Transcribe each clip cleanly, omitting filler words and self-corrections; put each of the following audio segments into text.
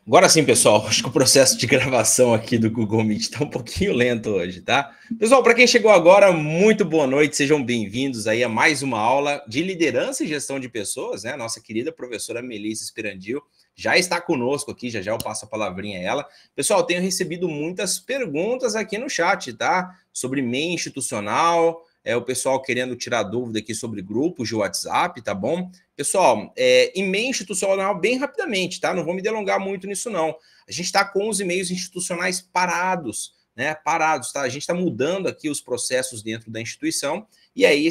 Agora sim, pessoal, acho que o processo de gravação aqui do Google Meet está um pouquinho lento hoje, tá? Pessoal, para quem chegou agora, muito boa noite, sejam bem-vindos aí a mais uma aula de liderança e gestão de pessoas, né? Nossa querida professora Melissa Esperandil já está conosco aqui, já eu passo a palavrinha a ela. Pessoal, tenho recebido muitas perguntas aqui no chat, tá? Sobre meio institucional, o pessoal querendo tirar dúvida aqui sobre grupos de WhatsApp, tá bom? Pessoal, e-mail institucional bem rapidamente, tá? Não vou me delongar muito nisso, não. A gente está com os e-mails institucionais parados, né? Parados, tá? A gente está mudando aqui os processos dentro da instituição, e aí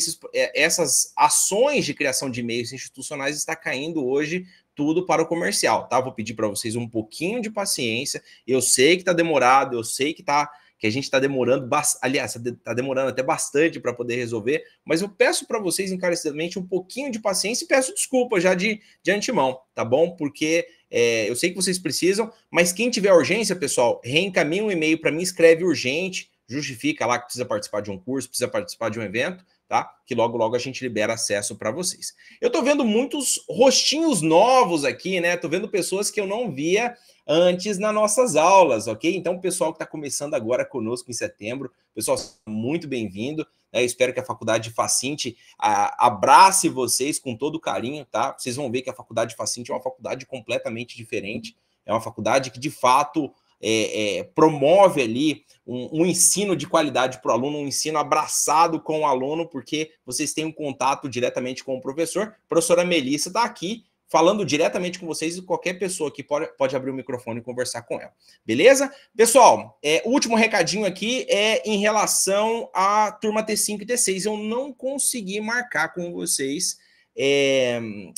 essas ações de criação de e-mails institucionais está caindo hoje tudo para o comercial, tá? Vou pedir para vocês um pouquinho de paciência. Eu sei que está demorado, eu sei que a gente está demorando, aliás, está demorando até bastante para poder resolver, mas eu peço para vocês encarecidamente um pouquinho de paciência e peço desculpa já de antemão, tá bom? Porque eu sei que vocês precisam, mas quem tiver urgência, pessoal, reencaminha um e-mail para mim, escreve urgente, justifica lá que precisa participar de um curso, precisa participar de um evento, tá? Que logo a gente libera acesso para vocês. Eu tô vendo muitos rostinhos novos aqui, né? Tô vendo pessoas que eu não via antes nas nossas aulas, ok? Então, o pessoal que está começando agora conosco em setembro, pessoal, muito bem-vindo. Eu espero que a Faculdade Facinte abrace vocês com todo carinho, tá? Vocês vão ver que a Faculdade Facinte é uma faculdade completamente diferente. É uma faculdade que, de fato, promove ali um ensino de qualidade para o aluno, um ensino abraçado com o aluno, porque vocês têm um contato diretamente com o professor. A professora Melissa está aqui falando diretamente com vocês e qualquer pessoa aqui pode abrir o microfone e conversar com ela. Beleza? Pessoal, o último recadinho aqui é em relação à turma T5 e T6. Eu não consegui marcar com vocês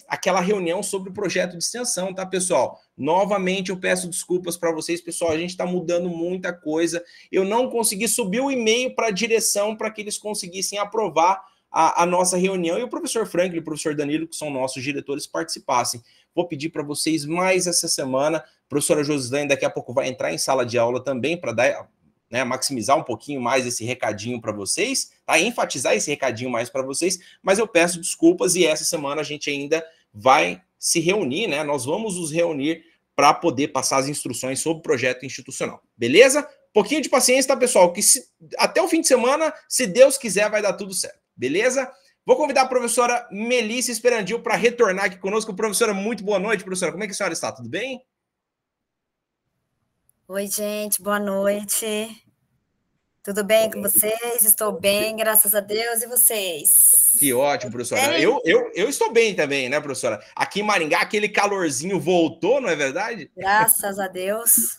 aquela reunião sobre o projeto de extensão, tá, pessoal? Novamente, eu peço desculpas para vocês, pessoal, a gente está mudando muita coisa. Eu não consegui subir o e-mail para a direção para que eles conseguissem aprovar a nossa reunião e o professor Franklin e o professor Danilo, que são nossos diretores, participassem. Vou pedir para vocês mais essa semana. A professora Josiane daqui a pouco vai entrar em sala de aula também para dar, né, maximizar um pouquinho mais esse recadinho para vocês, tá? Enfatizar esse recadinho mais para vocês, mas eu peço desculpas e essa semana a gente ainda vai se reunir, né? Nós vamos nos reunir para poder passar as instruções sobre o projeto institucional, beleza? Pouquinho de paciência, tá, pessoal? Que até o fim de semana, se Deus quiser, vai dar tudo certo. Beleza? Vou convidar a professora Melissa Esperandil para retornar aqui conosco. Professora, muito boa noite, professora. Como é que a senhora está? Tudo bem? Oi, gente, boa noite. Tudo bem com vocês? Estou bem, graças a Deus. E vocês? Que ótimo, professora. Eu estou bem também, né, professora? Aqui em Maringá, aquele calorzinho voltou, não é verdade? Graças a Deus.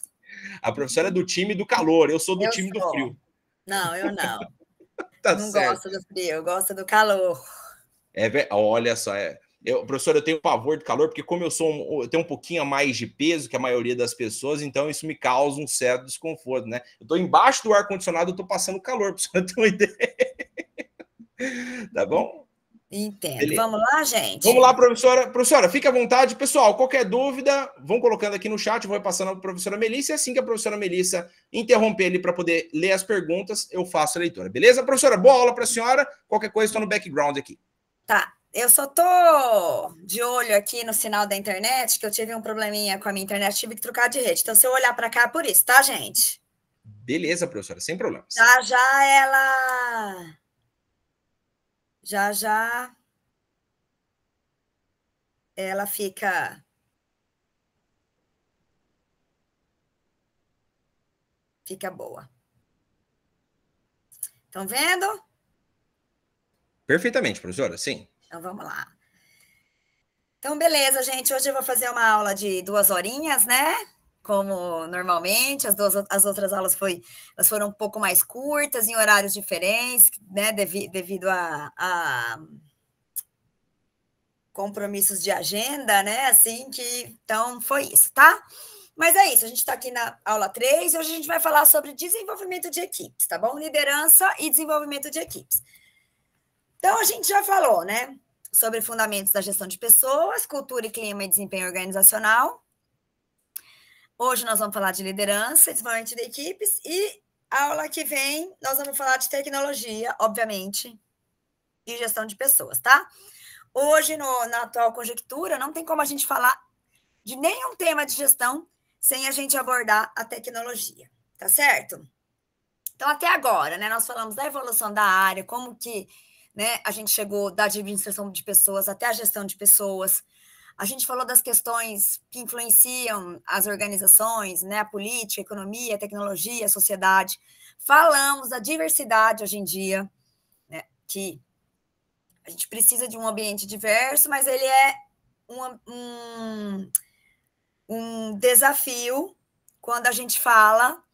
A professora é do time do calor, eu sou do Eu time do sou. frio. Não, eu não. Tá Não certo. gosto do frio, eu gosto do calor. Olha só, professor, eu tenho pavor de calor, porque como eu tenho um pouquinho a mais de peso que a maioria das pessoas, então isso me causa um certo desconforto, né? Eu tô embaixo do ar-condicionado, eu tô passando calor, pra você ter uma ideia. Tá bom? Entendo. Beleza. Vamos lá, gente? Vamos lá, professora. Professora, fique à vontade. Pessoal, qualquer dúvida, vão colocando aqui no chat, vou passando para a professora Melissa, e assim que a professora Melissa interromper ali para poder ler as perguntas, eu faço a leitura. Beleza? Professora, boa aula para a senhora. Qualquer coisa, estou no background aqui. Tá. Eu só tô de olho aqui no sinal da internet, que eu tive um probleminha com a minha internet, tive que trocar de rede. Então, se eu olhar para cá, é por isso, tá, gente? Beleza, professora, sem problemas. Já ela... Já ela fica boa. Estão vendo? Perfeitamente, professora, sim. Então, vamos lá. Então, beleza, gente. Hoje eu vou fazer uma aula de 2 horinhas, né? Como normalmente. As outras aulas elas foram um pouco mais curtas, em horários diferentes, né? Devido a compromissos de agenda, né? Assim que... Então, foi isso, tá? Mas é isso, a gente está aqui na aula 3 e hoje a gente vai falar sobre desenvolvimento de equipes, tá bom? Liderança e desenvolvimento de equipes. Então, a gente já falou, né? Sobre fundamentos da gestão de pessoas, cultura e clima e desempenho organizacional. Hoje nós vamos falar de liderança e desenvolvimento de equipes e a aula que vem nós vamos falar de tecnologia, obviamente, e gestão de pessoas, tá? Hoje, na atual conjectura, não tem como a gente falar de nenhum tema de gestão sem a gente abordar a tecnologia, tá certo? Então, até agora, né, nós falamos da evolução da área, como que, né, a gente chegou da administração de pessoas até a gestão de pessoas. A gente falou das questões que influenciam as organizações, né, a política, a economia, a tecnologia, a sociedade. Falamos da diversidade hoje em dia, né, que a gente precisa de um ambiente diverso, mas ele é um desafio quando a gente fala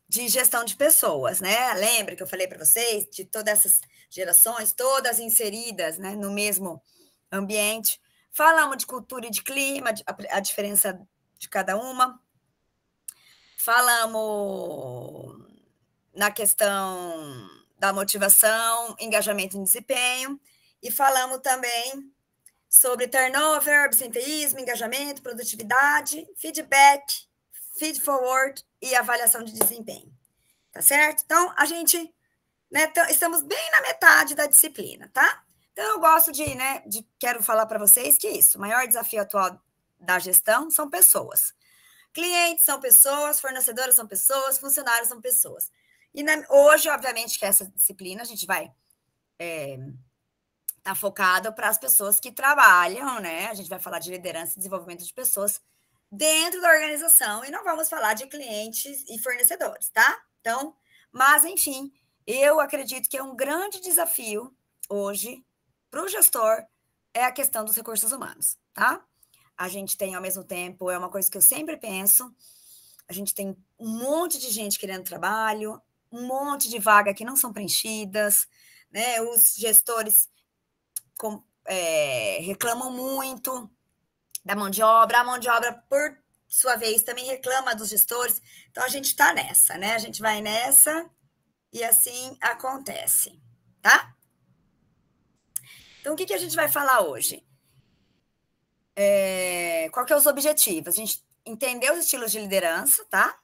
de gestão de pessoas, né? Lembra que eu falei para vocês de todas essas gerações, todas inseridas, né, no mesmo ambiente. Falamos de cultura e de clima, a diferença de cada uma. Falamos na questão da motivação, engajamento e desempenho. E falamos também sobre turnover, absenteísmo, engajamento, produtividade, feedback, feed forward e avaliação de desempenho. Tá certo? Então, a gente, né, estamos bem na metade da disciplina, tá? Então, eu gosto quero falar para vocês que isso, o maior desafio atual da gestão são pessoas. Clientes são pessoas, fornecedores são pessoas, funcionários são pessoas. E hoje, obviamente, que essa disciplina a gente vai tá focado para as pessoas que trabalham, né? A gente vai falar de liderança e desenvolvimento de pessoas dentro da organização e não vamos falar de clientes e fornecedores, tá? Então, mas enfim, eu acredito que é um grande desafio hoje para o gestor é a questão dos recursos humanos, tá? A gente tem, ao mesmo tempo, é uma coisa que eu sempre penso, a gente tem um monte de gente querendo trabalho, um monte de vaga que não são preenchidas, né? Os gestores reclamam muito da mão de obra, a mão de obra, por sua vez, também reclama dos gestores. Então, a gente está nessa, né? A gente vai nessa e assim acontece, tá? Então, o que a gente vai falar hoje? Qual que é os objetivos? A gente entender os estilos de liderança, tá?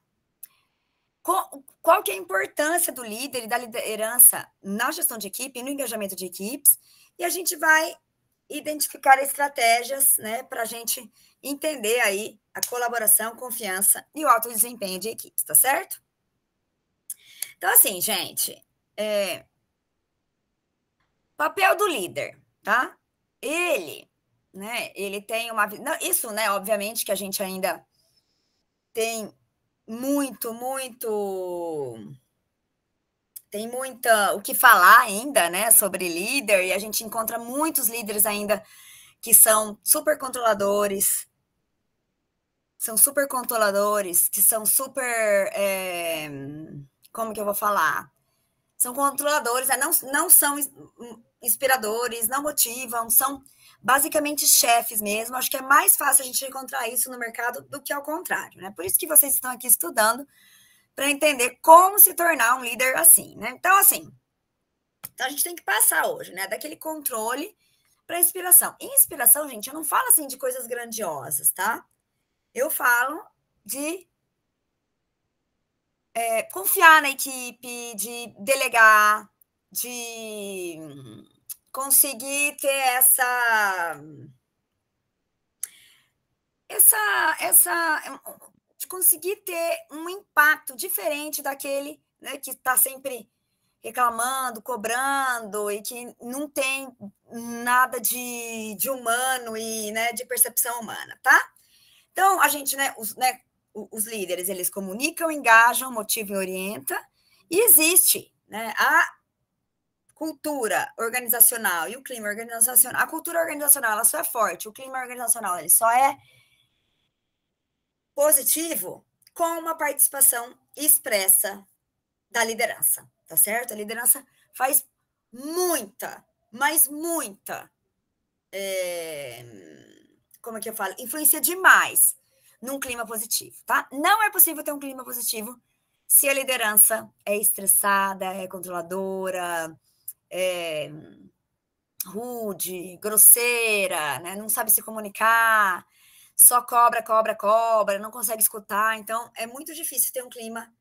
Qual que é a importância do líder e da liderança na gestão de equipe e no engajamento de equipes? E a gente vai identificar estratégias, né, para a gente entender aí a colaboração, confiança e o alto desempenho de equipes, tá certo? Então, assim, gente, papel do líder, tá? Ele tem uma... Isso, né, obviamente que a gente ainda tem tem muita o que falar ainda, né, sobre líder, e a gente encontra muitos líderes ainda que são super controladores, que são super, como que eu vou falar? São controladores, não são inspiradores, não motivam, são basicamente chefes mesmo. Acho que é mais fácil a gente encontrar isso no mercado do que ao contrário, né? Por isso que vocês estão aqui estudando, para entender como se tornar um líder assim, né? Então, assim, a gente tem que passar hoje, né, daquele controle para inspiração. E inspiração, gente, eu não falo assim de coisas grandiosas, tá? Eu falo de confiar na equipe, de delegar, de conseguir ter de conseguir ter um impacto diferente daquele, né, que está sempre reclamando, cobrando e que não tem nada de humano e, né, de percepção humana, tá? Então, a gente, os líderes, eles comunicam, engajam, motivam e orientam, e existe, né, a cultura organizacional e o clima organizacional. A cultura organizacional, ela só é forte, o clima organizacional, ele só é positivo com uma participação expressa da liderança, tá certo? A liderança faz muita, mas muita, como é que eu falo? Influencia demais num clima positivo, tá? Não é possível ter um clima positivo se a liderança é estressada, é controladora, é rude, grosseira, né? Não sabe se comunicar, só cobra, não consegue escutar. Então, é muito difícil ter um clima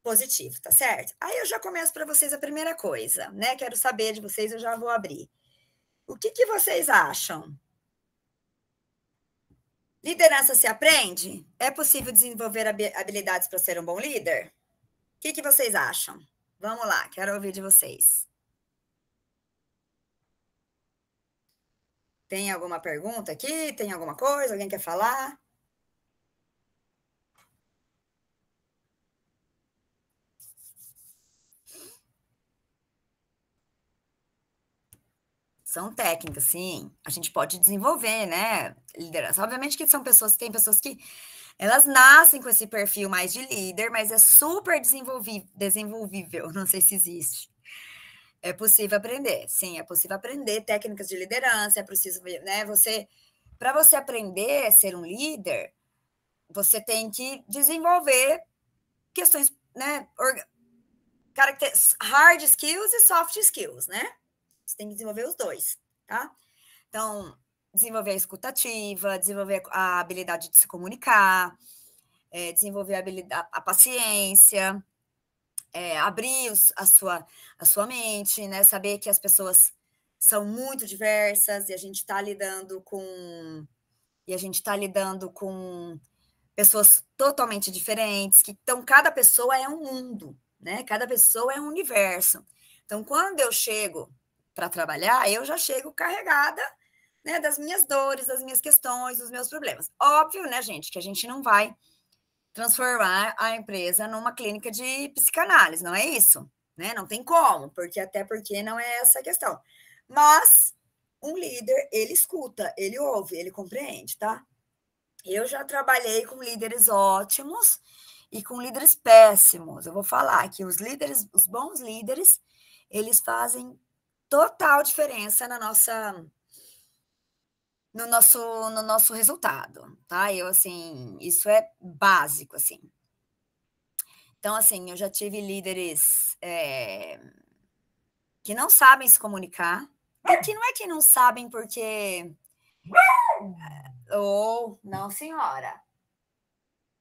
positivo, tá certo? Aí eu já começo para vocês a primeira coisa, né? Quero saber de vocês, eu já vou abrir. O que vocês acham Liderança se aprende? É possível desenvolver habilidades para ser um bom líder? O que vocês acham? Vamos lá, quero ouvir de vocês. Tem alguma pergunta aqui? Tem alguma coisa? Alguém quer falar? São técnicas, sim. A gente pode desenvolver, né? Liderança. Obviamente que são pessoas, tem pessoas que elas nascem com esse perfil mais de líder, mas é super desenvolvível. Não sei se existe. É possível aprender, sim, é possível aprender técnicas de liderança, é possível, né? Para você aprender a ser um líder, você tem que desenvolver questões, né? Hard skills e soft skills, né? Você tem que desenvolver os dois, tá? Então, desenvolver a escutativa, desenvolver a habilidade de se comunicar, desenvolver a paciência, abrir a sua mente, né? Saber que as pessoas são muito diversas e a gente está lidando com pessoas totalmente diferentes, que então cada pessoa é um mundo, né? Cada pessoa é um universo. Então, quando eu chego para trabalhar, eu já chego carregada, né, das minhas dores, das minhas questões, dos meus problemas. Óbvio, né, gente, que a gente não vai transformar a empresa numa clínica de psicanálise, não é isso, né? Não tem como, até porque não é essa a questão. Mas um líder, ele escuta, ele ouve, ele compreende, tá? Eu já trabalhei com líderes ótimos e com líderes péssimos. Eu vou falar que os bons líderes, eles fazem total diferença no nosso resultado, tá? Assim, isso é básico, assim. Então, assim, eu já tive líderes que não sabem se comunicar, e que não é que não sabem porque... não, senhora.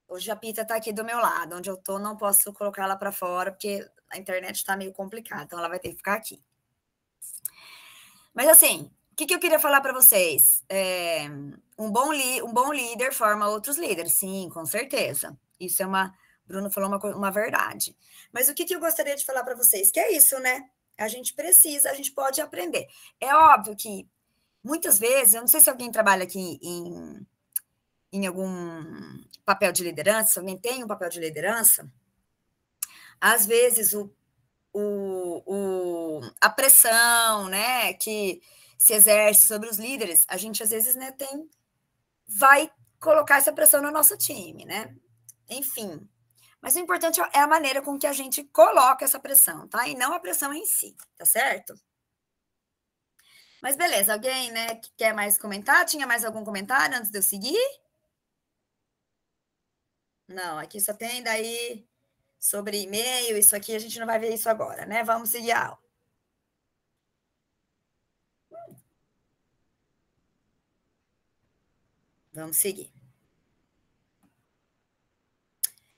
Hoje a Pita está aqui do meu lado, onde eu estou, não posso colocar ela para fora, porque a internet está meio complicada, então ela vai ter que ficar aqui. Mas assim, o que eu queria falar para vocês? Um bom líder forma outros líderes, sim, com certeza. Isso Bruno falou uma verdade. Mas o que eu gostaria de falar para vocês? Que é isso, né? A gente pode aprender. É óbvio que muitas vezes, eu não sei se alguém trabalha aqui em algum papel de liderança, se alguém tem um papel de liderança, às vezes a pressão, né, que se exerce sobre os líderes, a gente às vezes, né, vai colocar essa pressão no nosso time, né? Enfim. Mas o importante é a maneira com que a gente coloca essa pressão, tá? E não a pressão em si, tá certo? Mas beleza, alguém, né, que quer mais comentar? Tinha mais algum comentário antes de eu seguir? Não, aqui só tem daí sobre e-mail, isso aqui a gente não vai ver isso agora, né? Vamos seguir a aula. Vamos seguir.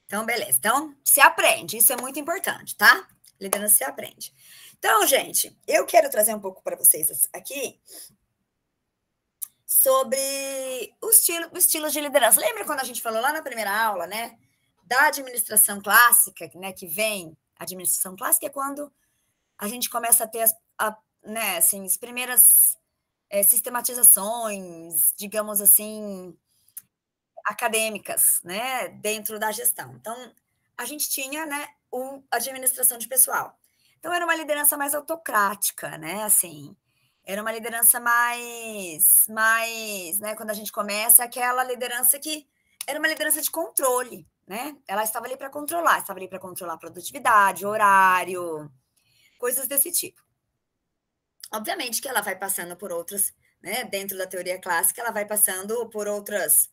Então, beleza. Então, se aprende, isso é muito importante, tá? Liderança se aprende. Então, gente, eu quero trazer um pouco para vocês aqui sobre o estilo de liderança. Lembra quando a gente falou lá na primeira aula, né? Da administração clássica, né? Que vem, a administração clássica é quando a gente começa a ter né, assim, as primeiras sistematizações, digamos assim, acadêmicas, né, dentro da gestão. Então, a gente tinha, né, a administração de pessoal. Então, era uma liderança mais autocrática, né, assim, era uma liderança mais, né, quando a gente começa, aquela liderança que era uma liderança de controle, né, ela estava ali para controlar a produtividade, horário, coisas desse tipo. Obviamente que ela vai passando por outras, né, dentro da teoria clássica, ela vai passando por outros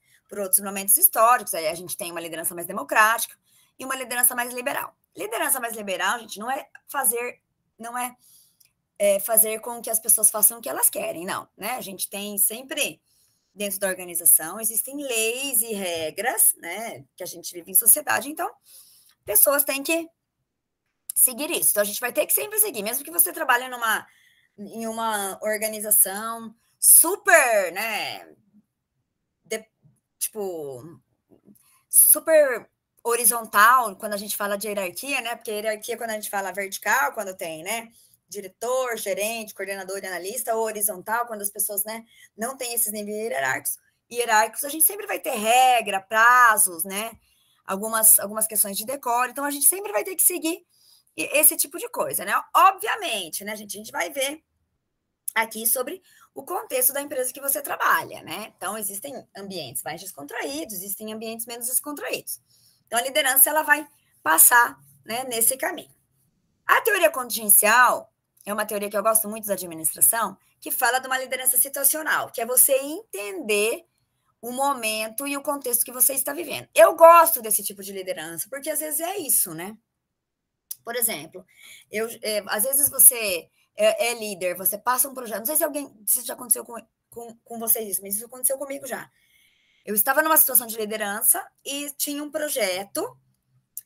momentos históricos. Aí a gente tem uma liderança mais democrática e uma liderança mais liberal. Liderança mais liberal, gente, não é fazer com que as pessoas façam o que elas querem, não, né? A gente tem sempre dentro da organização existem leis e regras, né, que a gente vive em sociedade, então pessoas têm que seguir isso. Então a gente vai ter que sempre seguir, mesmo que você trabalhe em uma organização super, né, tipo, super horizontal, quando a gente fala de hierarquia, né? Porque hierarquia, quando a gente fala vertical, quando tem, né? Diretor, gerente, coordenador e analista, ou horizontal, quando as pessoas, né, não têm esses níveis hierárquicos, a gente sempre vai ter regra, prazos, né? Algumas questões de decoro, então a gente sempre vai ter que seguir esse tipo de coisa, né? Obviamente, né, gente? A gente vai ver aqui sobre o contexto da empresa que você trabalha, né? Então, existem ambientes mais descontraídos, existem ambientes menos descontraídos. Então, a liderança, ela vai passar, né, nesse caminho. A teoria contingencial é uma teoria que eu gosto muito da administração, que fala de uma liderança situacional, que é você entender o momento e o contexto que você está vivendo. Eu gosto desse tipo de liderança, porque às vezes é isso, né? Por exemplo, às vezes você é líder, você passa um projeto, não sei se já aconteceu com vocês isso, mas isso aconteceu comigo já. Eu estava numa situação de liderança e tinha um projeto,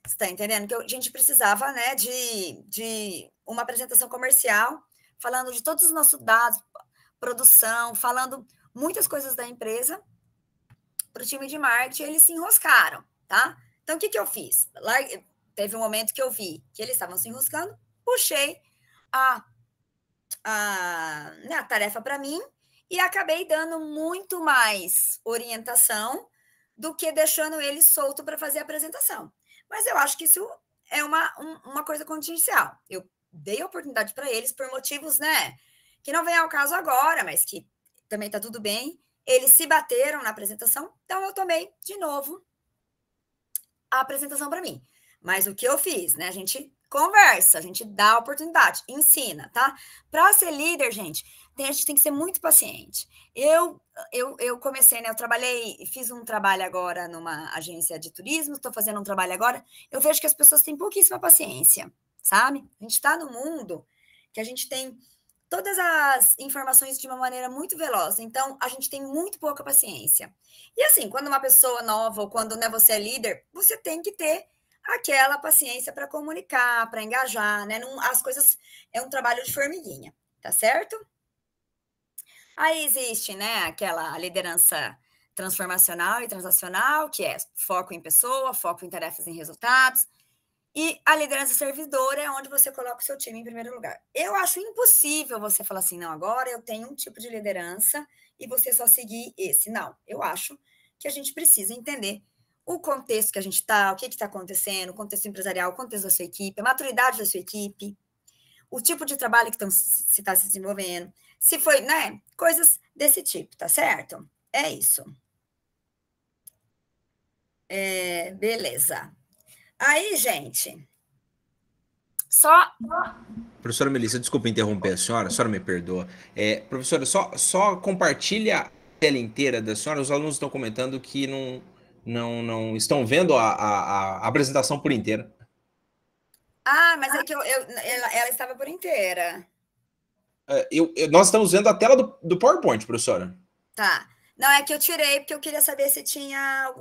você está entendendo? Que a gente precisava, né, de uma apresentação comercial, falando de todos os nossos dados, produção, falando muitas coisas da empresa para o time de marketing, eles se enroscaram, tá? Então, o que eu fiz? Teve um momento que eu vi que eles estavam se enroscando, puxei né, a tarefa para mim e acabei dando muito mais orientação do que deixando ele solto para fazer a apresentação. Mas eu acho que isso é uma coisa contingencial. Eu dei a oportunidade para eles por motivos, né, que não vem ao caso agora, mas que também está tudo bem. Eles se bateram na apresentação, então eu tomei de novo a apresentação para mim. Mas o que eu fiz, né? A gente conversa, a gente dá a oportunidade, ensina, tá? Para ser líder, gente, a gente tem que ser muito paciente. Eu comecei, né? Fiz um trabalho agora numa agência de turismo, estou fazendo um trabalho agora. Eu vejo que as pessoas têm pouquíssima paciência, sabe? A gente está no mundo que a gente tem todas as informações de uma maneira muito veloz. Então, a gente tem muito pouca paciência. E assim, quando uma pessoa nova ou quando, né, você é líder, você tem que ter aquela paciência para comunicar, para engajar, né? Não, as coisas é um trabalho de formiguinha, tá certo? Aí existe, né, aquela liderança transformacional e transacional, que é foco em pessoa, foco em tarefas e resultados. E a liderança servidora é onde você coloca o seu time em primeiro lugar. Eu acho impossível você falar assim, não, agora eu tenho um tipo de liderança e você só seguir esse. Não, eu acho que a gente precisa entender o contexto que a gente está, o que está acontecendo, o contexto empresarial, o contexto da sua equipe, a maturidade da sua equipe, o tipo de trabalho que se está se desenvolvendo, se foi, né, coisas desse tipo, tá certo? É isso. Beleza. Aí, gente, só... Professora Melissa, desculpa interromper a senhora me perdoa. Professora, só compartilha a tela inteira da senhora. Os alunos estão comentando que não estão vendo a apresentação por inteira. Ah, mas é que ela estava por inteira. Nós estamos vendo a tela do PowerPoint, professora. Tá. Não, é que eu tirei porque eu queria saber se tinha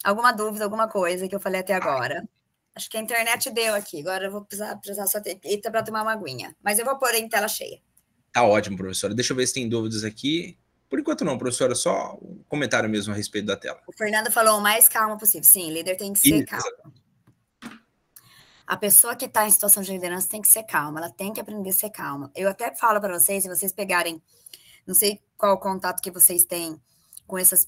alguma dúvida, alguma coisa que eu falei até agora. Acho que a internet deu aqui. Agora eu vou precisar só ter eita para tomar uma aguinha. Mas eu vou pôr em tela cheia. Tá ótimo, professora. Deixa eu ver se tem dúvidas aqui. Por enquanto não, professora, só um comentário mesmo a respeito da tela. O Fernando falou o mais calmo possível. Sim, líder tem que ser calmo. A pessoa que está em situação de liderança tem que ser calma, ela tem que aprender a ser calma. Eu até falo para vocês, se vocês pegarem, não sei qual o contato que vocês têm com essas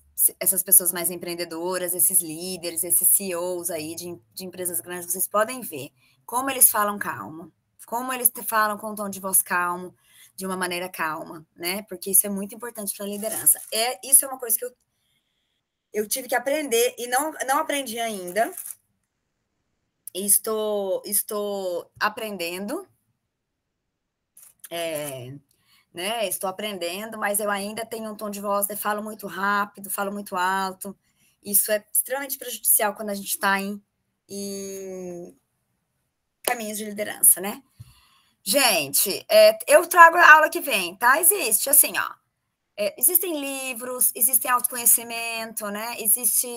pessoas mais empreendedoras, esses líderes, esses CEOs aí de empresas grandes, vocês podem ver como eles falam calmo, como eles falam com um tom de voz calmo, de uma maneira calma, né? Porque isso é muito importante para a liderança. Isso é uma coisa que eu tive que aprender e não aprendi ainda. Estou aprendendo, né? Estou aprendendo, mas eu ainda tenho um tom de voz, eu falo muito rápido, falo muito alto. Isso é extremamente prejudicial quando a gente está em caminhos de liderança, né? Gente, eu trago a aula que vem, tá? Existe, assim, ó. Existem livros, existem autoconhecimento, né? Existe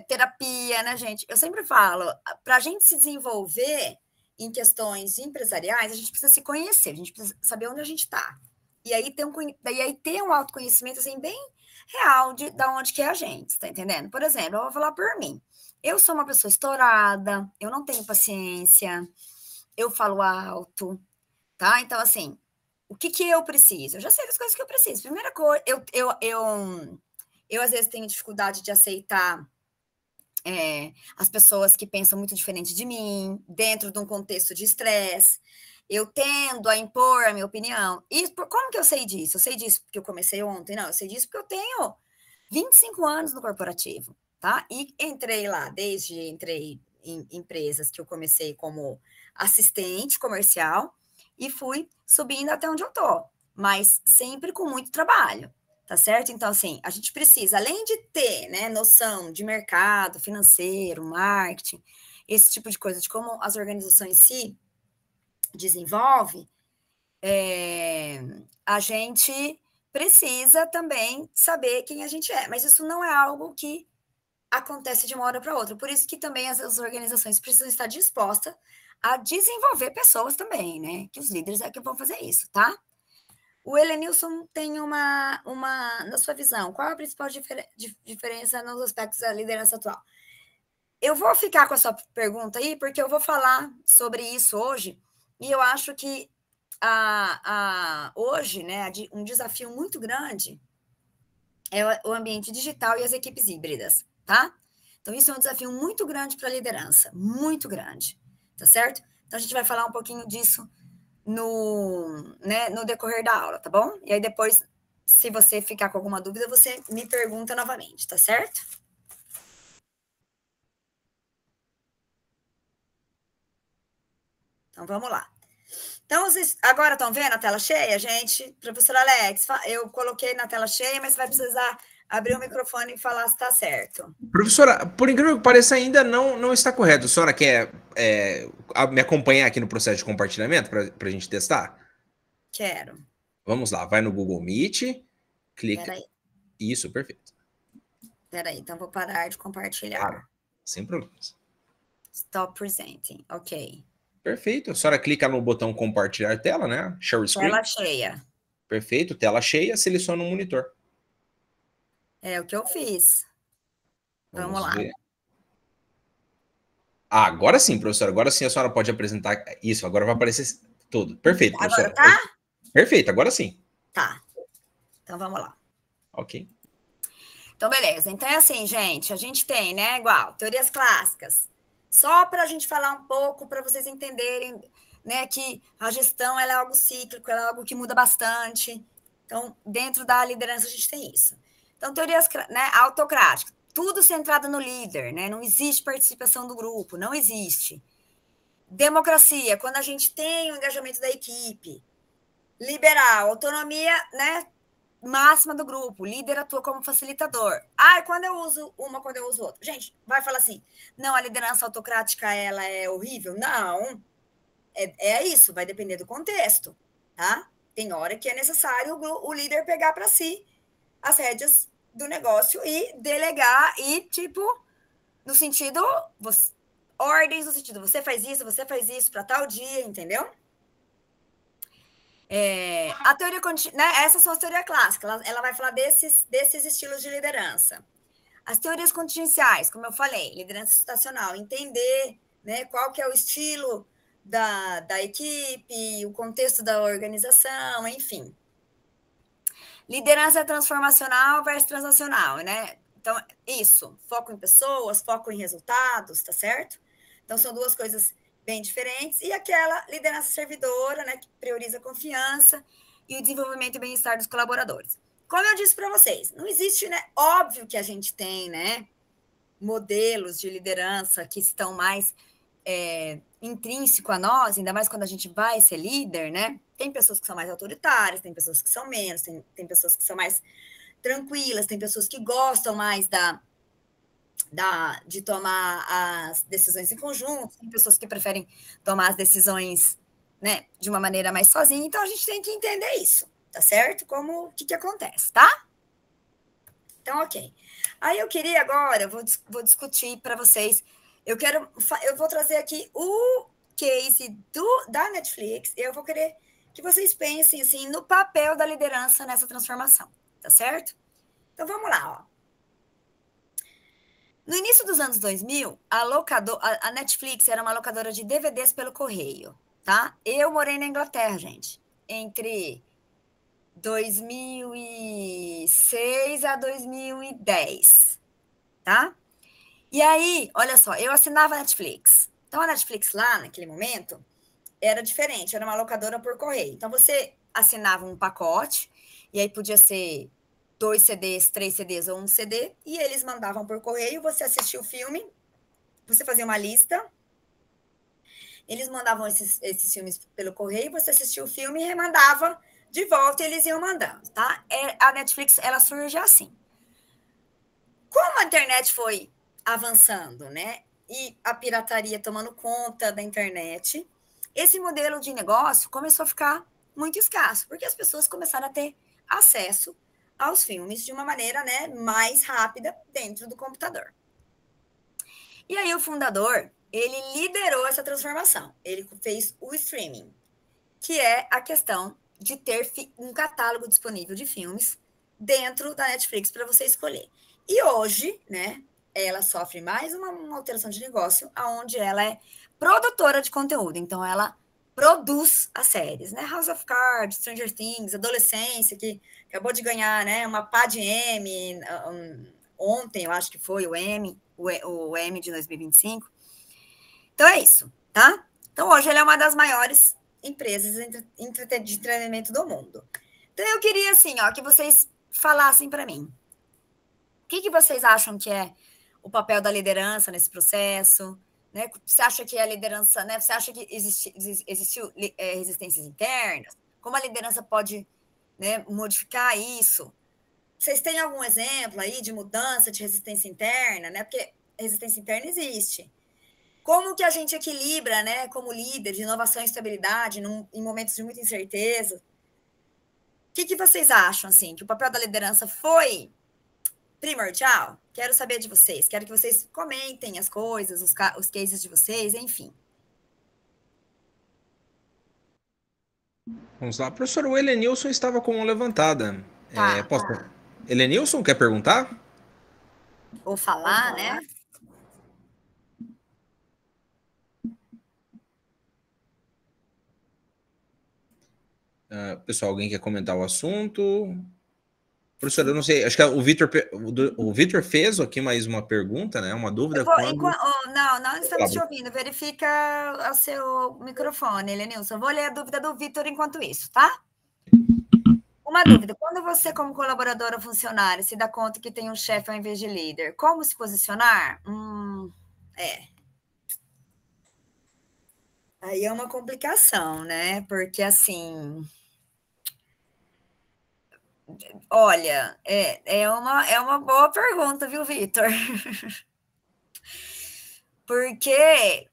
terapia, né, gente? Eu sempre falo, para a gente se desenvolver em questões empresariais, a gente precisa se conhecer, a gente precisa saber onde a gente está, E aí ter um autoconhecimento assim, bem real da onde que é a gente, tá entendendo? Por exemplo, eu vou falar por mim. Eu sou uma pessoa estourada, eu não tenho paciência, eu falo alto, tá? Então, assim, o que que eu preciso? Eu já sei das coisas que eu preciso. Primeira coisa, eu às vezes tenho dificuldade de aceitar as pessoas que pensam muito diferente de mim, dentro de um contexto de estresse. Eu tendo a impor a minha opinião. E como que eu sei disso? Eu sei disso porque eu comecei ontem? Não, eu sei disso porque eu tenho 25 anos no corporativo, tá? E entrei em empresas que eu comecei como assistente comercial e fui subindo até onde eu tô, mas sempre com muito trabalho, tá certo? Então, assim, a gente precisa, além de ter, né, noção de mercado financeiro, marketing, esse tipo de coisa, de como as organizações se desenvolvem, a gente precisa também saber quem a gente é, mas isso não é algo que acontece de uma hora para outra. Por isso que também as organizações precisam estar dispostas a desenvolver pessoas também, né? Que os líderes é que vão fazer isso, tá? O Helenilson tem na sua visão, qual a principal diferença nos aspectos da liderança atual? Eu vou ficar com a sua pergunta aí, porque eu vou falar sobre isso hoje, e eu acho que hoje, né, um desafio muito grande é o ambiente digital e as equipes híbridas, tá? Então, isso é um desafio muito grande para a liderança, muito grande, tá certo? Então, a gente vai falar um pouquinho disso no decorrer da aula, tá bom? E aí, depois, se você ficar com alguma dúvida, você me pergunta novamente, tá certo? Então, vamos lá. Então, vocês agora estão vendo a tela cheia, gente? Professor Alex, eu coloquei na tela cheia, mas vai precisar abrir o microfone e falar se está certo. Professora, por incrível que pareça, ainda não está correto. A senhora quer me acompanhar aqui no processo de compartilhamento para a gente testar? Quero. Vamos lá, vai no Google Meet, clica. Peraí. Isso, perfeito. Peraí, então vou parar de compartilhar. Claro, sem problemas. Stop presenting, ok. Perfeito. A senhora clica no botão compartilhar tela, né? Share screen. Tela cheia. Perfeito, tela cheia, seleciona o monitor. É o que eu fiz. Vamos lá. Ver. Ah, agora sim, professora. Agora sim a senhora pode apresentar isso. Agora vai aparecer tudo. Perfeito, professora. Agora tá? Perfeito, agora sim. Tá. Então vamos lá. Ok. Então, beleza. Então é assim, gente. A gente tem, né? Igual, teorias clássicas. Só para a gente falar um pouco, para vocês entenderem, né, que a gestão ela é algo cíclico, ela é algo que muda bastante. Então, dentro da liderança, a gente tem isso. Então, teorias, né, autocráticas. Tudo centrado no líder, né? Não existe participação do grupo, não existe. Democracia, quando a gente tem o engajamento da equipe. Liberal, autonomia, né? Máxima do grupo, líder atua como facilitador. Quando eu uso uma, quando eu uso outra. Gente, vai falar assim, não, a liderança autocrática, ela é horrível? Não, é isso, vai depender do contexto, tá? Tem hora que é necessário o líder pegar para si as rédeas do negócio e delegar e, tipo, no sentido, ordens no sentido, você faz isso para tal dia, entendeu? A teoria, né, essas são as teorias clássicas, ela vai falar desses estilos de liderança. As teorias contingenciais, como eu falei, liderança situacional, entender, né, qual que é o estilo da equipe, o contexto da organização, enfim. Liderança transformacional versus transacional, né? Então, isso, foco em pessoas, foco em resultados, tá certo? Então, são duas coisas bem diferentes. E aquela liderança servidora, né, que prioriza a confiança e o desenvolvimento e bem-estar dos colaboradores. Como eu disse para vocês, não existe, né? Óbvio que a gente tem, né, modelos de liderança que estão mais intrínseco a nós, ainda mais quando a gente vai ser líder, né? Tem pessoas que são mais autoritárias, tem pessoas que são menos, tem pessoas que são mais tranquilas, tem pessoas que gostam mais de tomar as decisões em conjunto, tem pessoas que preferem tomar as decisões, né, de uma maneira mais sozinha. Então, a gente tem que entender isso, tá certo? Como o que acontece, tá? Então, ok. Aí eu queria agora, vou discutir para vocês. Eu vou trazer aqui o case da Netflix. Eu vou querer que vocês pensem assim no papel da liderança nessa transformação, tá certo? Então vamos lá, ó. No início dos anos 2000, a Netflix era uma locadora de DVDs pelo correio, tá? Eu morei na Inglaterra, gente, entre 2006 a 2010, tá? E aí, olha só, eu assinava a Netflix. Então, a Netflix lá, naquele momento, era diferente, era uma locadora por correio. Então, você assinava um pacote, e aí podia ser 2 CDs, 3 CDs ou 1 CD, e eles mandavam por correio, você assistia o filme, você fazia uma lista, eles mandavam esses filmes pelo correio, você assistia o filme e remandava de volta, e eles iam mandando, tá? A Netflix, ela surge assim. Como a internet foi avançando, né, e a pirataria tomando conta da internet, esse modelo de negócio começou a ficar muito escasso, porque as pessoas começaram a ter acesso aos filmes de uma maneira, né, mais rápida dentro do computador. E aí o fundador, ele liderou essa transformação. Ele fez o streaming, que é a questão de ter um catálogo disponível de filmes dentro da Netflix para você escolher. E hoje, né, ela sofre mais uma alteração de negócio, onde ela é produtora de conteúdo. Então, ela produz as séries, né? House of Cards, Stranger Things, Adolescência, que acabou de ganhar, né, uma pá de M, ontem, eu acho que foi o M de 2025. Então, é isso, tá? Então, hoje ela é uma das maiores empresas de entretenimento do mundo. Então, eu queria, assim, ó, que vocês falassem para mim. O que vocês acham que é o papel da liderança nesse processo? Né? Você acha que a liderança, né? Você acha que existiu resistências internas? Como a liderança pode, né, modificar isso? Vocês têm algum exemplo aí de mudança de resistência interna, né? Porque resistência interna existe. Como que a gente equilibra, né, como líder, de inovação e estabilidade em momentos de muita incerteza? O que vocês acham, assim, que o papel da liderança foi primordial? Quero saber de vocês. Quero que vocês comentem as coisas, os cases de vocês, enfim. Vamos lá. Professor, o Helenilson estava com a mão levantada. Tá. Posso? Helenilson, quer perguntar? Ou falar, né? Pessoal, alguém quer comentar o assunto? Professor, eu não sei, acho que o Vitor fez aqui mais uma pergunta, né? Uma dúvida. Não estamos te ouvindo. Verifica o seu microfone, Helenilson. Eu vou ler a dúvida do Vitor enquanto isso, tá? Uma dúvida. Quando você, como colaborador ou funcionário, se dá conta que tem um chefe ao invés de líder, como se posicionar? Aí é uma complicação, né? Porque, assim... Olha, é uma boa pergunta, viu, Vitor? Porque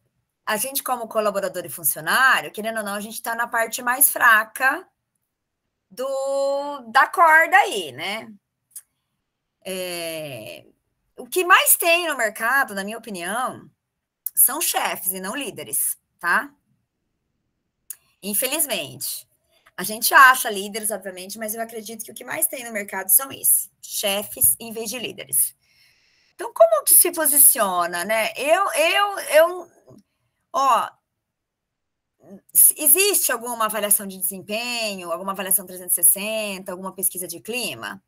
a gente, como colaborador e funcionário, querendo ou não, a gente está na parte mais fraca da corda aí, né? O que mais tem no mercado, na minha opinião, são chefes e não líderes, tá? Infelizmente. A gente acha líderes, obviamente, mas eu acredito que o que mais tem no mercado são isso, chefes em vez de líderes. Então, como que se posiciona, né? Existe alguma avaliação de desempenho, alguma avaliação 360, alguma pesquisa de clima?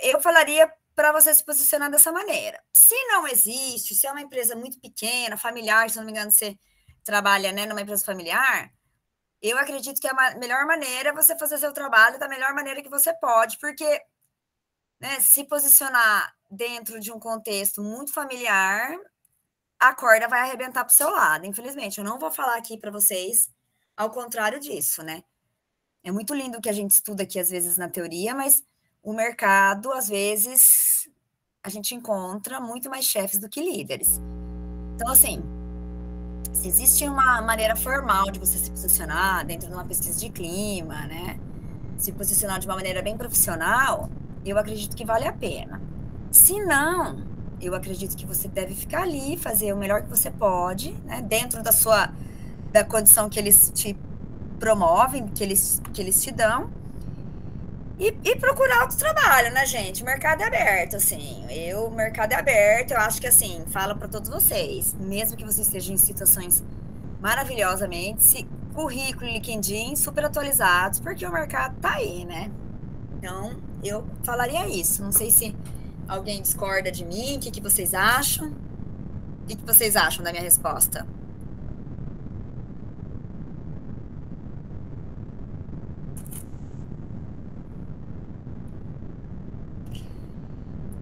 Eu falaria para você se posicionar dessa maneira. Se não existe, se é uma empresa muito pequena, familiar, se não me engano, você trabalha, né, numa empresa familiar, eu acredito que a melhor maneira é você fazer seu trabalho da melhor maneira que você pode, porque, né, se posicionar dentro de um contexto muito familiar, a corda vai arrebentar para o seu lado, infelizmente. Eu não vou falar aqui para vocês ao contrário disso, né? É muito lindo o que a gente estuda aqui, às vezes, na teoria, mas o mercado, às vezes, a gente encontra muito mais chefes do que líderes. Então, assim, se existe uma maneira formal de você se posicionar dentro de uma pesquisa de clima, né? Se posicionar de uma maneira bem profissional, eu acredito que vale a pena. Se não, eu acredito que você deve ficar ali, fazer o melhor que você pode, né? Dentro da condição que eles te promovem, que eles te dão, e procurar outro trabalho, né, gente? O mercado é aberto, assim. O mercado é aberto, eu acho que, assim, falo para todos vocês, mesmo que vocês estejam em situações maravilhosamente, currículo e LinkedIn super atualizados, porque o mercado tá aí, né? Então, eu falaria isso. Não sei se alguém discorda de mim, o que vocês acham? O que vocês acham da minha resposta?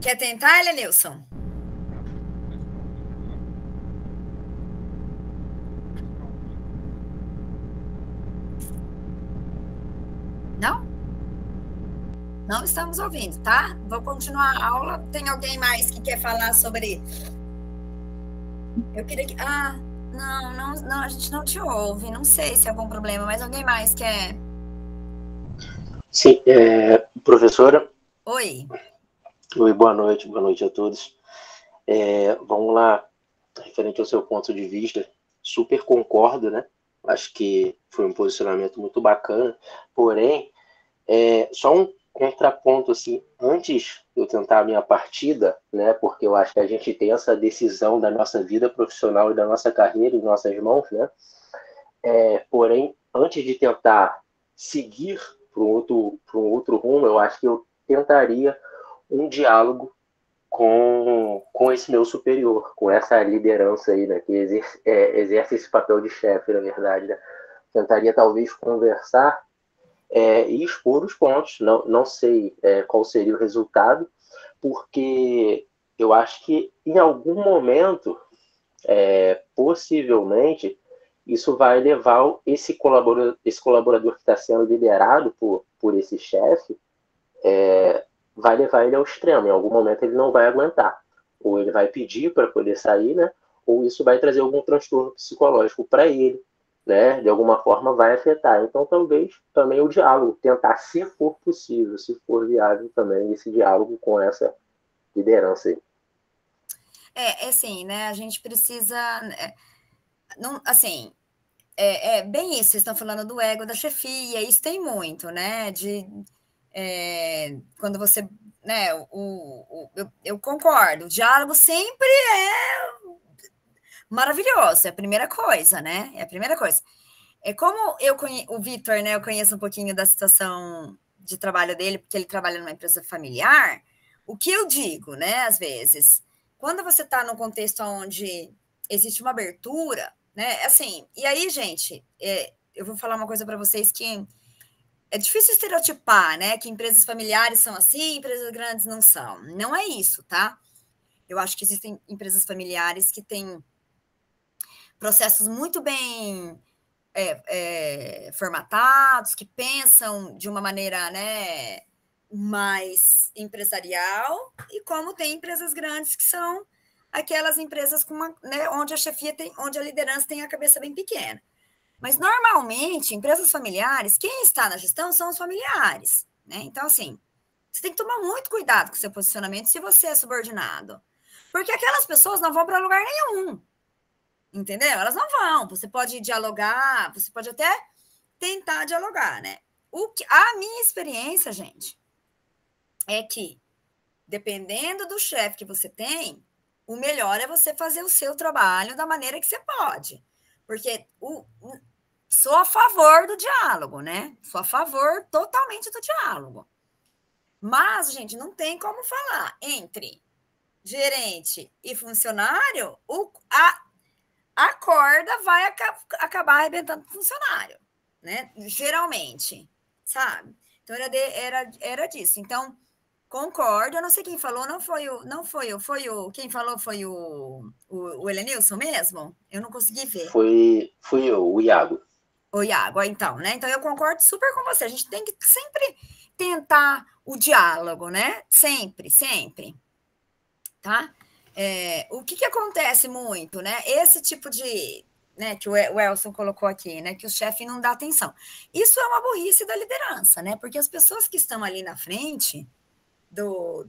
Quer tentar, Elenilson? Não? Não estamos ouvindo, tá? Vou continuar a aula. Tem alguém mais que quer falar sobre... Eu queria que... não, a gente não te ouve. Não sei se é algum problema, mas alguém mais quer... Sim, professora. Oi. Oi, boa noite a todos. Vamos lá, referente ao seu ponto de vista, super concordo, né? Acho que foi um posicionamento muito bacana, porém, só um contraponto, assim, antes de eu tentar a minha partida, né? Porque eu acho que a gente tem essa decisão da nossa vida profissional e da nossa carreira em nossas mãos, né? Porém, antes de tentar seguir para um outro rumo, eu acho que eu tentaria um diálogo com esse meu superior, com essa liderança aí, né, que exerce esse papel de chefe, na verdade, né? Tentaria talvez conversar e expor os pontos. Não sei qual seria o resultado, porque eu acho que em algum momento, possivelmente, isso vai levar esse colaborador que está sendo liderado por esse chefe, vai levar ele ao extremo. Em algum momento ele não vai aguentar. Ou ele vai pedir para poder sair, né? Ou isso vai trazer algum transtorno psicológico para ele, né? De alguma forma vai afetar. Então, talvez também o diálogo, tentar, se for possível, se for viável também, esse diálogo com essa liderança aí. Assim, né? A gente precisa... não, assim, bem isso, vocês estão falando do ego da chefia, isso tem muito, né? Quando você, né? Eu concordo, o diálogo sempre é maravilhoso, é a primeira coisa, né? É a primeira coisa. Como o Vitor, né? Eu conheço um pouquinho da situação de trabalho dele, porque ele trabalha numa empresa familiar. O que eu digo, né? Às vezes, quando você está num contexto onde existe uma abertura, né? Assim, e aí, gente, eu vou falar uma coisa para vocês que é difícil estereotipar, né? Que empresas familiares são assim, empresas grandes não são. Não é isso, tá? Eu acho que existem empresas familiares que têm processos muito bem formatados, que pensam de uma maneira, né, mais empresarial, e como tem empresas grandes que são aquelas empresas com né, onde a chefia tem, onde a liderança tem a cabeça bem pequena. Mas, normalmente, empresas familiares, quem está na gestão são os familiares, né? Então, assim, você tem que tomar muito cuidado com o seu posicionamento se você é subordinado. Porque aquelas pessoas não vão para lugar nenhum. Entendeu? Elas não vão. Você pode dialogar, você pode até tentar dialogar, né? A minha experiência, gente, é que, dependendo do chefe que você tem, o melhor é você fazer o seu trabalho da maneira que você pode. Porque sou a favor do diálogo, né? Sou a favor totalmente do diálogo. Mas, gente, não tem como falar entre gerente e funcionário, a corda vai acabar arrebentando o funcionário, né? Geralmente, sabe? Então, era disso. Então, concordo. Eu não sei quem falou, quem falou foi o Elenilson mesmo? Eu não consegui ver. Fui eu, o Iago. O Iago, então, né? Então, eu concordo super com você. A gente tem que sempre tentar o diálogo, né? Sempre, sempre. Tá? O que acontece muito, né? Esse tipo de, né, que o Elson colocou aqui, né? Que o chefe não dá atenção. Isso é uma burrice da liderança, né? Porque as pessoas que estão ali na frente do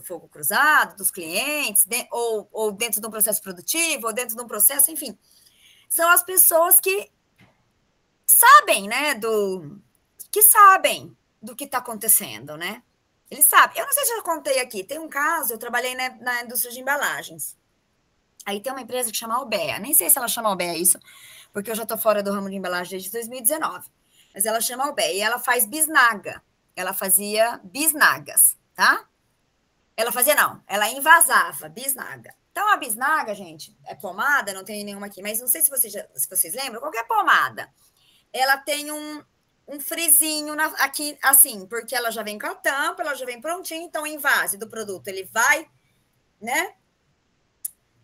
fogo cruzado, dos clientes, ou dentro de um processo produtivo, ou dentro de um processo, enfim, são as pessoas que sabem, né, do que está acontecendo, né? Eles sabem. Eu não sei se eu já contei aqui, tem um caso, eu trabalhei na indústria de embalagens. Aí tem uma empresa que chama Albéa, nem sei se ela chama Albéa isso, porque eu já estou fora do ramo de embalagem desde 2019, mas ela chama Albéa e ela faz bisnaga. Ela fazia bisnagas, tá? Ela envasava bisnaga. Então, a bisnaga, gente, é pomada, não tem nenhuma aqui, mas não sei se vocês lembram, qualquer pomada, ela tem um frizinho aqui, assim, porque ela já vem com a tampa, ela já vem prontinha, então o envase do produto, ele vai, né,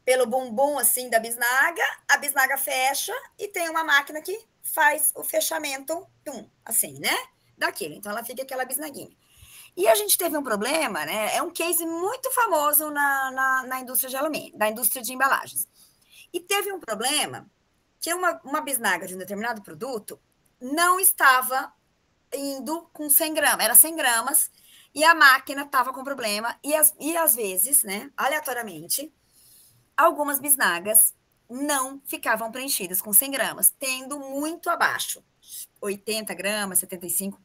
pelo bumbum, assim, da bisnaga, a bisnaga fecha e tem uma máquina que faz o fechamento, assim, né, daquilo. Então, ela fica aquela bisnaguinha. E a gente teve um problema, né? É um case muito famoso na indústria de alumínio, da indústria de embalagens. E teve um problema que uma bisnaga de um determinado produto não estava indo com 100 gramas, era 100 gramas, e a máquina estava com problema, e às vezes, né, aleatoriamente, algumas bisnagas não ficavam preenchidas com 100 gramas, tendo muito abaixo, 80 gramas, 75.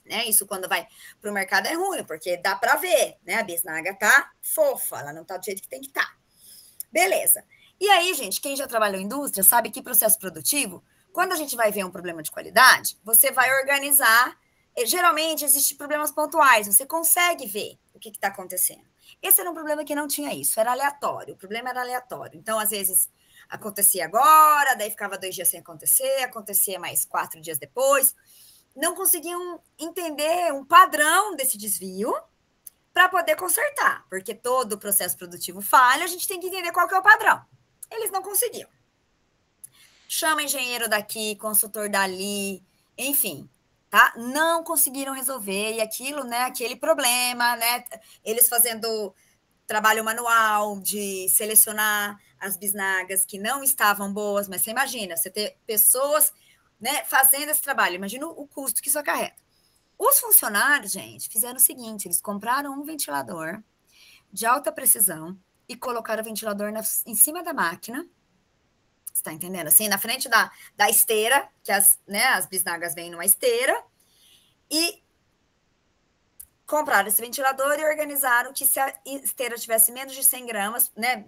Né? Isso quando vai para o mercado é ruim, porque dá para ver, né? A bisnaga tá fofa, ela não tá do jeito que tem que estar. Beleza. E aí, gente, quem já trabalhou em indústria sabe que processo produtivo, quando a gente vai ver um problema de qualidade, você vai organizar. Geralmente existem problemas pontuais, você consegue ver o que está acontecendo. Esse era um problema que não tinha isso, era aleatório. O problema era aleatório. Então, às vezes, acontecia agora, daí ficava 2 dias sem acontecer, acontecia mais 4 dias depois. Não conseguiam entender um padrão desse desvio para poder consertar, porque todo o processo produtivo falha, a gente tem que entender qual que é o padrão. Eles não conseguiam. Chama engenheiro daqui, consultor dali, enfim, tá? Não conseguiram resolver, e aquilo, né, aquele problema, né, eles fazendo trabalho manual de selecionar as bisnagas que não estavam boas, mas você imagina, você ter pessoas, né, fazendo esse trabalho, imagina o custo que isso acarreta. Os funcionários, gente, fizeram o seguinte, eles compraram um ventilador de alta precisão e colocaram o ventilador em cima da máquina, você tá entendendo? Assim, na frente da esteira, que as bisnagas vêm numa esteira, e compraram esse ventilador e organizaram que se a esteira tivesse menos de 100 gramas, né,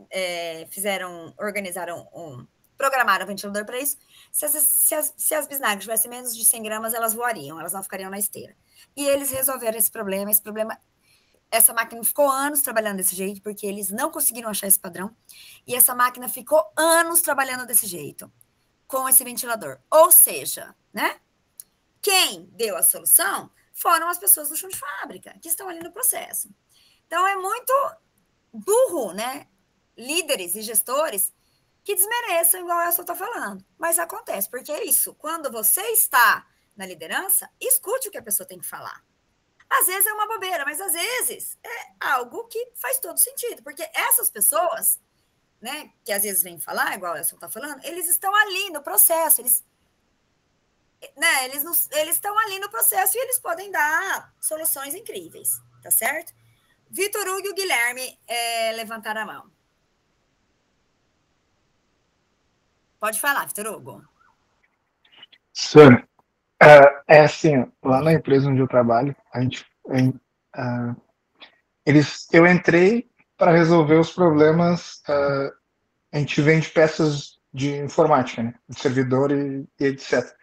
programaram o ventilador para isso, se as bisnagas tivessem menos de 100 gramas, elas voariam, elas não ficariam na esteira. E eles resolveram esse problema, essa máquina ficou anos trabalhando desse jeito, porque eles não conseguiram achar esse padrão, e essa máquina ficou anos trabalhando desse jeito, com esse ventilador. Ou seja, né, quem deu a solução foram as pessoas do chão de fábrica, que estão ali no processo. Então, é muito burro, né, líderes e gestores que desmereçam, igual eu só estou falando. Mas acontece, porque é isso, quando você está na liderança, escute o que a pessoa tem que falar. Às vezes é uma bobeira, mas às vezes é algo que faz todo sentido, porque essas pessoas, né, que às vezes vêm falar, igual eu só estou falando, eles estão ali no processo, eles estão ali no processo e eles podem dar soluções incríveis, tá certo? Vitor Hugo e o Guilherme levantaram a mão. Pode falar, Vitor Hugo. Senhor, assim, lá na empresa onde eu trabalho, eu entrei para resolver os problemas. A gente vende peças de informática, né, de servidor e etc.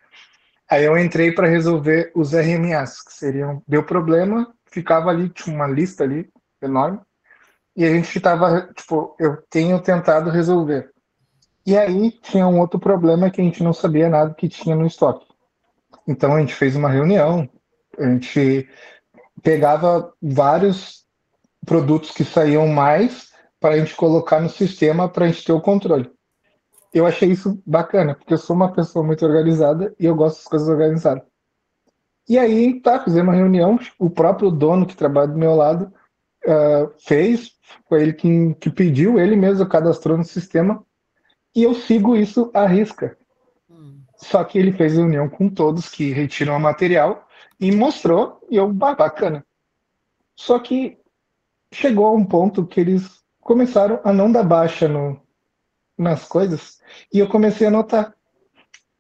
Aí eu entrei para resolver os RMAs, que seriam, deu problema, ficava ali, tinha uma lista ali enorme, e a gente estava, tipo, eu tenho tentado resolver. E aí tinha um outro problema que a gente não sabia nada que tinha no estoque. Então a gente fez uma reunião, a gente pegava vários produtos que saíam mais para a gente colocar no sistema para a gente ter o controle. Eu achei isso bacana, porque eu sou uma pessoa muito organizada e eu gosto das coisas organizadas. E aí, tá, fizemos uma reunião, o próprio dono que trabalha do meu lado fez, foi ele que pediu, ele mesmo cadastrou no sistema, e eu sigo isso à risca. Só que ele fez reunião com todos que retiram o material e mostrou, e eu, bacana. Só que chegou a um ponto que eles começaram a não dar baixa nas coisas, e eu comecei a notar.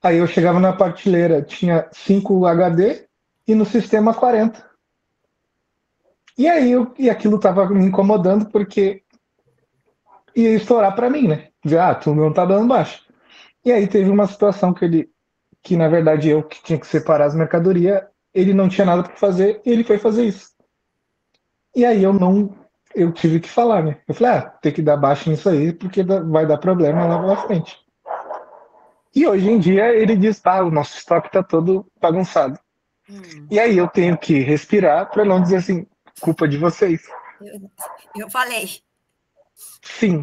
Aí eu chegava na prateleira, tinha 5 HD e no sistema 40. E aí aquilo estava me incomodando porque ia estourar para mim, né? Dizer, tu não tá dando baixo. E aí teve uma situação que na verdade eu que tinha que separar as mercadorias, ele não tinha nada para fazer e ele foi fazer isso. E aí eu tive que falar, né? Eu falei, tem que dar baixa nisso aí porque vai dar problema lá na frente. E hoje em dia ele diz, o nosso estoque tá todo bagunçado. E aí eu tenho que respirar para não dizer assim, culpa de vocês. Eu falei. Sim.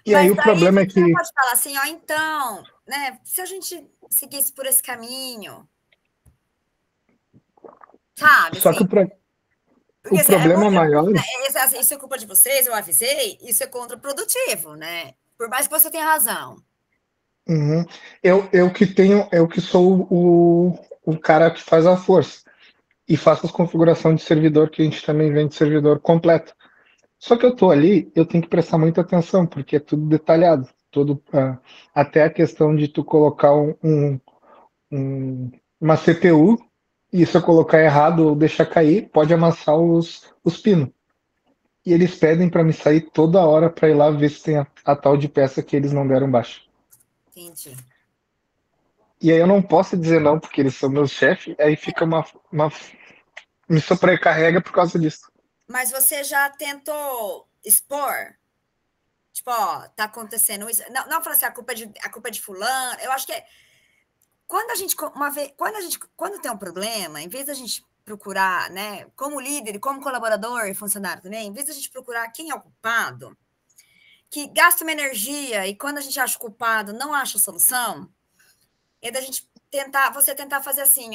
E aí o problema é que... Você pode falar assim, então, né, se a gente seguisse por esse caminho, sabe? Só assim, que o problema maior... Isso é culpa de vocês, eu avisei, isso é contraprodutivo, né? Por mais que você tenha razão. Uhum. Eu que sou o cara que faz a força e faço as configurações de servidor, que a gente também vende servidor completo. Só que eu tô ali, eu tenho que prestar muita atenção, porque é tudo detalhado, até a questão de tu colocar uma CPU, e se eu colocar errado ou deixar cair, pode amassar os pinos. E eles pedem para me sair toda hora para ir lá ver se tem a tal de peça que eles não deram baixa. Entendi. E aí eu não posso dizer não, porque eles são meus chefes, aí fica me sobrecarrega por causa disso. Mas você já tentou expor? Tipo, tá acontecendo isso. Não fala assim, a culpa é de fulano. Eu acho que quando tem um problema, em vez da gente procurar, né, como líder, como colaborador e funcionário também, em vez da gente procurar quem é o culpado, que gasta uma energia e quando a gente acha o culpado, não acha a solução, é da gente tentar fazer assim,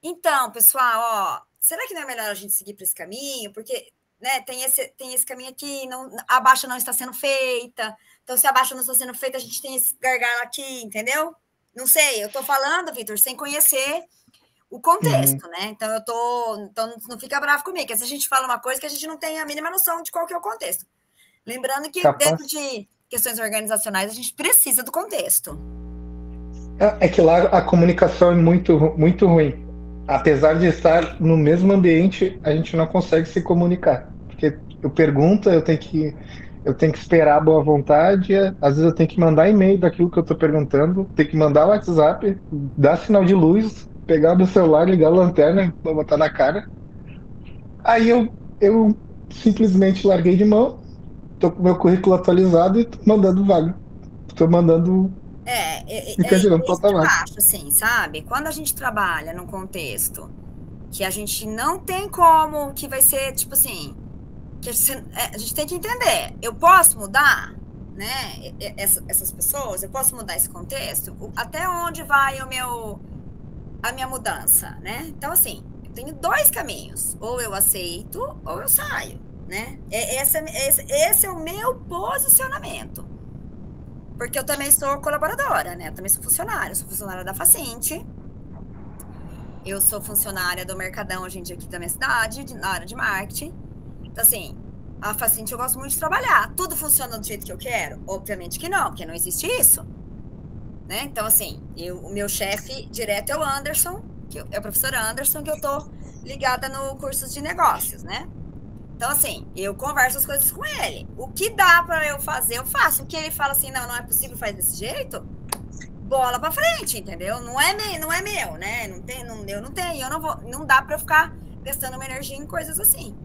então, pessoal, será que não é melhor a gente seguir por esse caminho? Porque, né, tem esse caminho aqui, a baixa não está sendo feita, então se a baixa não está sendo feita, a gente tem esse gargalo aqui, entendeu? Não sei, eu estou falando, Vitor, sem conhecer o contexto, né? Então, então não fica bravo comigo, porque se a gente fala uma coisa que a gente não tem a mínima noção de qual que é o contexto. Lembrando que dentro de questões organizacionais, a gente precisa do contexto. É que lá a comunicação é muito, muito ruim. Apesar de estar no mesmo ambiente, a gente não consegue se comunicar. Porque eu pergunto, eu tenho que esperar a boa vontade, às vezes eu tenho que mandar e-mail daquilo que eu estou perguntando, tenho que mandar o WhatsApp, dar sinal de luz, pegar o meu celular, ligar a lanterna, botar na cara. Aí eu simplesmente larguei de mão, tô com meu currículo atualizado e tô mandando vaga. Tô mandando... isso que eu acho, assim, sabe? Quando a gente trabalha num contexto que a gente não tem como, que vai ser, tipo assim, que a gente tem que entender, eu posso mudar, né, essas pessoas, eu posso mudar esse contexto, até onde vai a minha mudança, né? Então, assim, eu tenho 2 caminhos, ou eu aceito, ou eu saio, né? Esse é o meu posicionamento. Porque eu também sou colaboradora, né? Eu também sou funcionária da Facinte. Eu sou funcionária do Mercadão hoje em dia aqui da minha cidade, na área de marketing. Então, assim, a Facinte eu gosto muito de trabalhar. Tudo funciona do jeito que eu quero? Obviamente que não, porque não existe isso. Né? Então, assim, o meu chefe direto é o Anderson, é o professor Anderson, que eu tô ligada no curso de negócios, né? Então, assim, eu converso as coisas com ele. O que dá para eu fazer, eu faço. O que ele fala assim, não é possível fazer desse jeito, bola para frente, entendeu? Não é meu, né? Não dá para eu ficar gastando uma energia em coisas assim.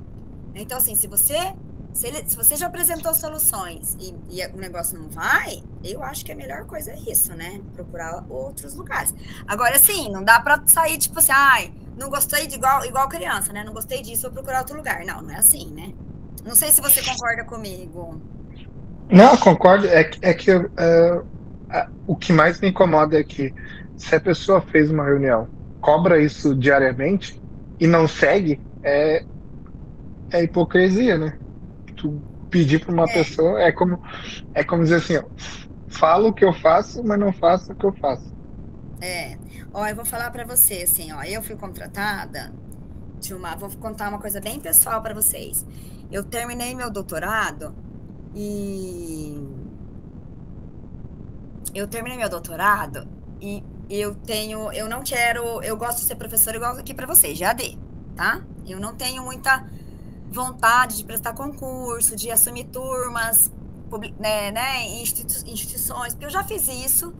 Então, assim, se você já apresentou soluções e o negócio não vai, eu acho que a melhor coisa é isso, né? Procurar outros lugares. Agora, assim, não dá para sair, tipo assim, não gostei de igual criança, né? Não gostei disso, vou procurar outro lugar. Não é assim, né? Não sei se você concorda comigo. Não, concordo. É que o que mais me incomoda é que se a pessoa fez uma reunião, cobra isso diariamente e não segue, é hipocrisia, né? Tu pedir para uma pessoa é como dizer assim, falo o que eu faço, mas não faço o que eu faço. Eu vou falar para você, assim, eu fui contratada vou contar uma coisa bem pessoal para vocês. Eu terminei meu doutorado e eu terminei meu doutorado e eu gosto de ser professora igual aqui para vocês, GAD, tá? Eu não tenho muita vontade de prestar concurso, de assumir turmas, instituições, porque eu já fiz isso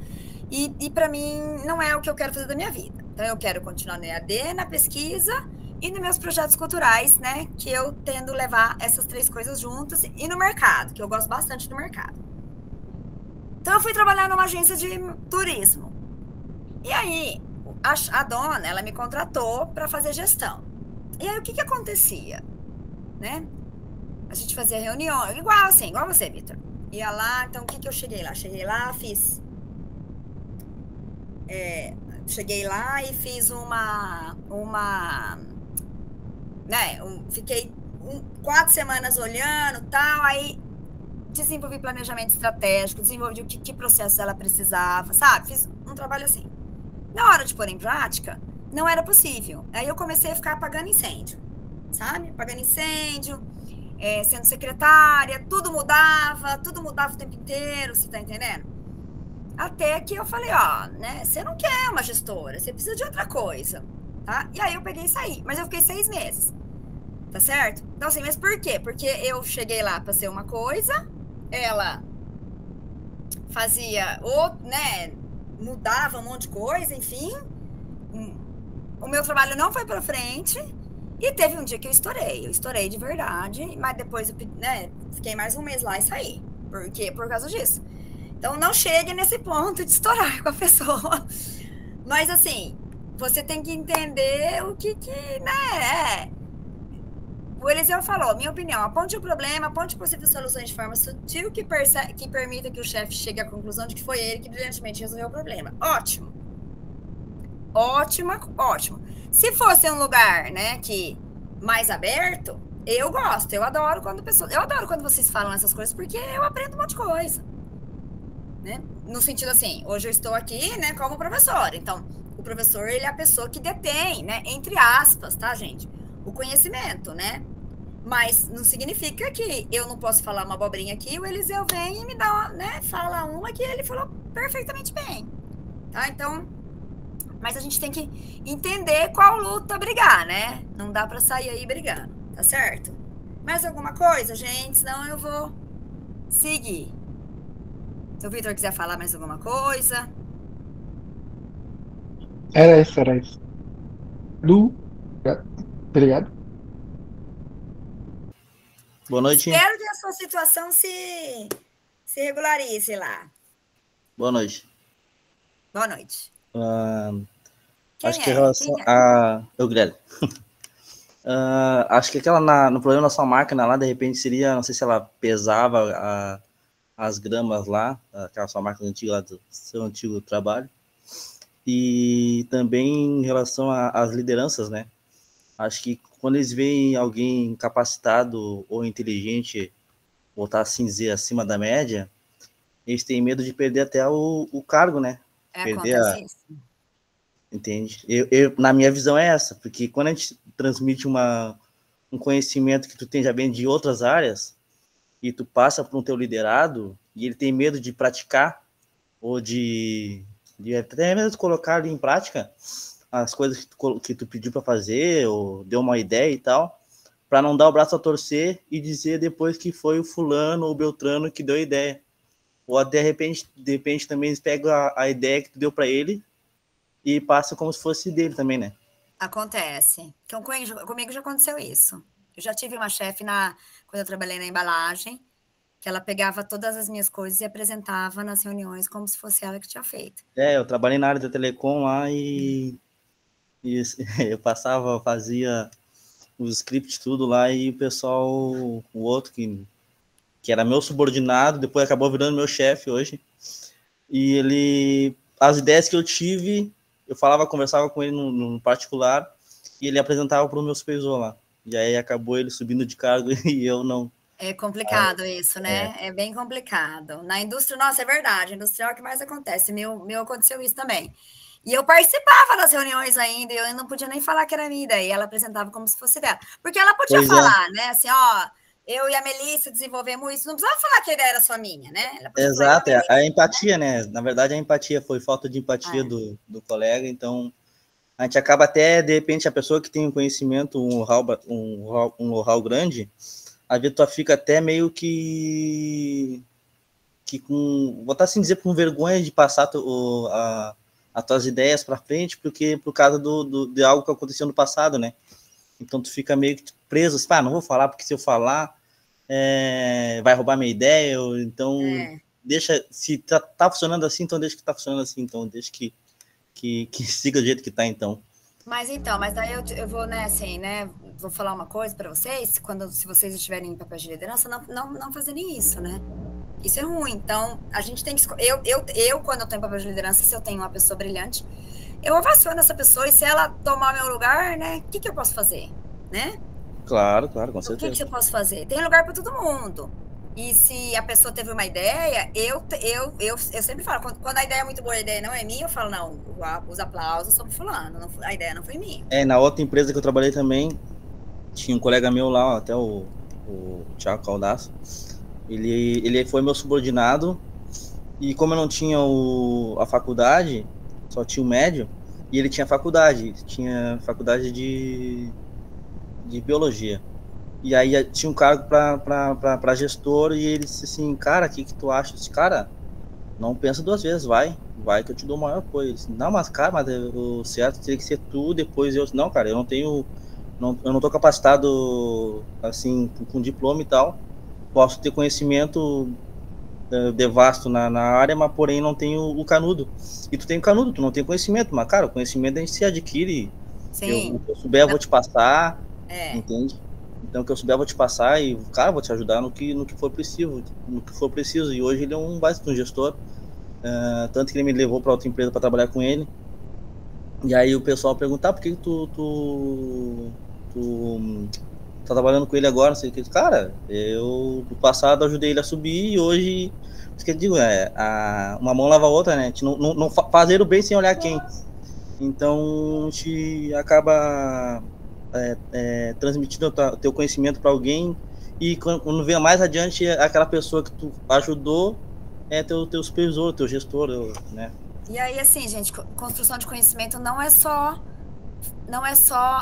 e para mim não é o que eu quero fazer da minha vida. Então eu quero continuar no EAD, na pesquisa e nos meus projetos culturais, né, que eu tendo levar essas 3 coisas juntas, e no mercado, que eu gosto bastante do mercado. Então eu fui trabalhar numa agência de turismo. E aí a dona, ela me contratou para fazer gestão. E aí o que acontecia, né? A gente fazia reunião, igual você, Vitor. Ia lá, então o que eu cheguei lá? Cheguei lá, fiz fiquei 4 semanas olhando, tal, aí desenvolvi planejamento estratégico, desenvolvi que processo ela precisava, sabe? Fiz um trabalho assim. Na hora de pôr em prática, não era possível. Aí eu comecei a ficar apagando incêndio, sabe? Apagando incêndio, sendo secretária, tudo mudava o tempo inteiro, você tá entendendo? Até que eu falei, né, você não quer uma gestora, você precisa de outra coisa, tá? E aí eu peguei e saí, mas eu fiquei 6 meses, tá certo? Então assim, mas por quê? Porque eu cheguei lá para ser uma coisa, ela fazia, né, mudava um monte de coisa, enfim, o meu trabalho não foi para frente, e teve um dia que eu estourei de verdade, mas depois, né, fiquei mais um mês lá e saí. Por quê? Por causa disso. Então, não chegue nesse ponto de estourar com a pessoa. Mas, assim, você tem que entender o que né, O Eliseu falou, minha opinião, aponte o problema, aponte possíveis soluções de forma sutil que permita que o chefe chegue à conclusão de que foi ele que brilhantemente resolveu o problema. Ótimo. Ótimo. Se fosse um lugar, né, mais aberto, eu gosto, eu adoro quando vocês falam essas coisas, porque eu aprendo um monte de coisa. Né? No sentido assim, hoje eu estou aqui, né, como professora. Então, o professor, ele é a pessoa que detém, né, entre aspas, tá, gente? O conhecimento, né? Mas não significa que eu não posso falar uma abobrinha aqui, o Eliseu vem e me dá, né, fala uma que ele falou perfeitamente bem. Tá? Então, mas a gente tem que entender qual luta brigar, né? Não dá para sair aí brigando, tá certo? Mais alguma coisa, gente? Senão eu vou seguir. Se o Vitor quiser falar mais alguma coisa. Era isso. Lu, obrigado. Boa noite. Espero que a sua situação se regularize lá. Boa noite. Boa noite. Acho que em relação a Grélio. Acho que aquela no problema da sua máquina lá, de repente seria, não sei se ela pesava as gramas lá, aquela sua máquina antiga lá do seu antigo trabalho. E também em relação às lideranças, né? Acho que quando eles veem alguém capacitado ou inteligente, ou tá assim dizer, acima da média, eles têm medo de perder até o cargo, né? Acontece isso. Entende? Na minha visão é essa, porque quando a gente transmite um conhecimento que tu tem já bem de outras áreas, e tu passa para um teu liderado, e ele tem medo de praticar, ou de até mesmo colocar ali em prática as coisas que tu pediu para fazer, ou deu uma ideia e tal, para não dar o braço a torcer e dizer depois que foi o fulano ou o beltrano que deu a ideia. Ou de repente também eles pegam a ideia que tu deu para ele e passa como se fosse dele também, né? Acontece. Então, comigo já aconteceu isso. Eu já tive uma chefe quando eu trabalhei na embalagem, que ela pegava todas as minhas coisas e apresentava nas reuniões como se fosse ela que tinha feito. Eu trabalhei na área da telecom lá e eu fazia os scripts tudo lá, e o pessoal, o outro que era meu subordinado, depois acabou virando meu chefe hoje, e as ideias que eu tive, eu conversava com ele no particular, e ele apresentava para o meu supervisor lá, e aí acabou ele subindo de cargo e eu não. É complicado isso, né? É bem complicado. Na indústria, nossa, é verdade, industrial é o que mais acontece, meu aconteceu isso também. E eu participava das reuniões ainda, e eu não podia nem falar que era minha ideia, e ela apresentava como se fosse dela. Porque ela podia falar, né? Assim, eu e a Melissa desenvolvemos isso. Não precisava falar que a ideia era só minha, né? Exato, a empatia, né? Na verdade, a empatia foi falta de empatia do colega, então a gente acaba até, de repente, a pessoa que tem um conhecimento, um know-how grande, a vezes tu fica até meio que com, vou assim dizer, com vergonha de passar as tuas ideias para frente, porque por causa de algo que aconteceu no passado, né? Então tu fica meio que preso, assim, não vou falar, porque se eu falar, vai roubar minha ideia, então deixa, se tá funcionando assim, então deixa que tá funcionando assim, então deixa que siga do jeito que tá, então. Mas daí eu vou, né, assim, né, vou falar uma coisa para vocês, se vocês estiverem em papel de liderança, não fazerem isso, né? Isso é ruim. Então, a gente tem que escolher. Eu, quando eu tô em papel de liderança, se eu tenho uma pessoa brilhante, eu ovaciono essa pessoa, e se ela tomar meu lugar, né, o que eu posso fazer, né? Claro, com certeza. O que eu posso fazer? Tem lugar para todo mundo. E se a pessoa teve uma ideia, eu sempre falo, quando a ideia é muito boa e a ideia não é minha, eu falo, não, os aplausos são pro fulano, a ideia não foi minha. Na outra empresa que eu trabalhei também, tinha um colega meu lá, até o Thiago Caldaço, ele foi meu subordinado, e como eu não tinha a faculdade, só tinha o médio, e ele tinha faculdade de biologia. E aí tinha um cargo para gestor, e ele disse assim, cara, o que tu acha? Eu disse, cara, não pensa duas vezes, vai que eu te dou o maior apoio. Ele disse, não, mas cara, o certo teria que ser tu, depois eu disse, não, cara, eu não tô capacitado, assim, com diploma e tal, posso ter conhecimento devasto na área, mas porém não tenho o canudo. E tu tem o canudo, tu não tem conhecimento, mas cara, o conhecimento a gente se adquire. Sim. O que eu souber eu vou te passar, entende? Então, o que eu souber, eu vou te passar e, cara, vou te ajudar no que for preciso. E hoje ele é um baita gestor, tanto que ele me levou para outra empresa para trabalhar com ele. E aí o pessoal pergunta, por que tu tá trabalhando com ele agora? Não sei o que. Cara, eu no passado ajudei ele a subir, e hoje, isso que eu digo, uma mão lava a outra, né? A gente não fazer o bem sem olhar quem. Então, a gente acaba transmitindo o teu conhecimento para alguém, e quando vem mais adiante, aquela pessoa que tu ajudou é teu supervisor, teu gestor, né? E aí, assim, gente, construção de conhecimento não é só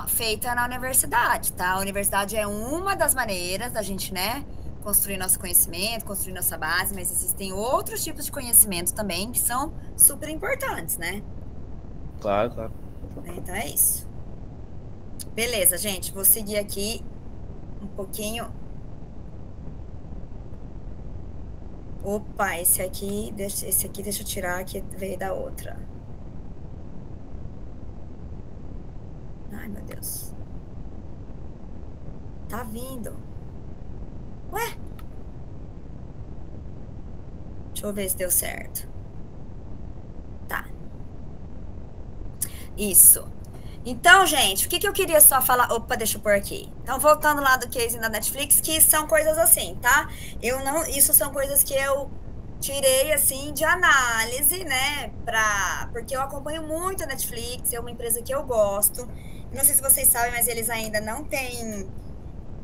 feita na universidade, tá? A universidade é uma das maneiras da gente, né, construir nosso conhecimento, construir nossa base, mas existem outros tipos de conhecimento também que são super importantes, né? Claro. Então é isso. Beleza, gente, vou seguir aqui um pouquinho. Opa, esse aqui deixa eu tirar, que veio da outra. Ai, meu Deus. Tá vindo. Ué? Deixa eu ver se deu certo. Tá. Isso. Então, gente, o que eu queria só falar... Opa, deixa eu pôr aqui. Então, voltando lá do case da Netflix, que são coisas assim, tá? Isso são coisas que eu tirei, assim, de análise, né? Porque eu acompanho muito a Netflix, é uma empresa que eu gosto. Não sei se vocês sabem, mas eles ainda não têm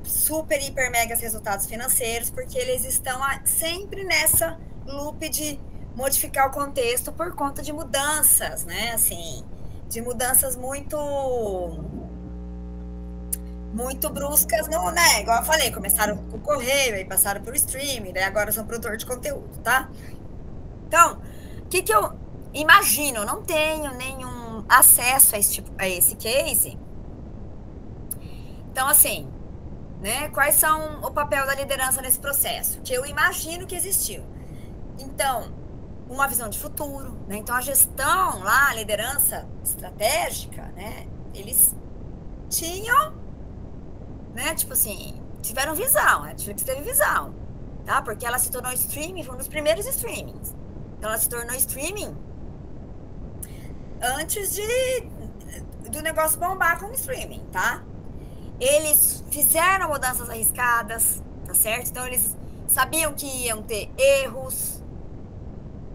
super, hiper, megas resultados financeiros, porque eles estão sempre nessa loop de modificar o contexto por conta de mudanças, né? Assim... de mudanças muito bruscas, né? Igual eu falei, começaram com o correio, aí passaram por streaming, daí agora são produtor de conteúdo, tá? Então, o que eu imagino? Não tenho nenhum acesso a esse case. Então, assim, né? Quais são o papel da liderança nesse processo? Que eu imagino que existiu. Então, uma visão de futuro, né? Então, a gestão lá, a liderança estratégica, né? Eles tinham, né? Tipo assim, tiveram visão, a Netflix teve visão, tá? Porque ela se tornou streaming, foi um dos primeiros streamings. Então, ela se tornou streaming antes do negócio bombar com o streaming, tá? Eles fizeram mudanças arriscadas, tá certo? Então, eles sabiam que iam ter erros,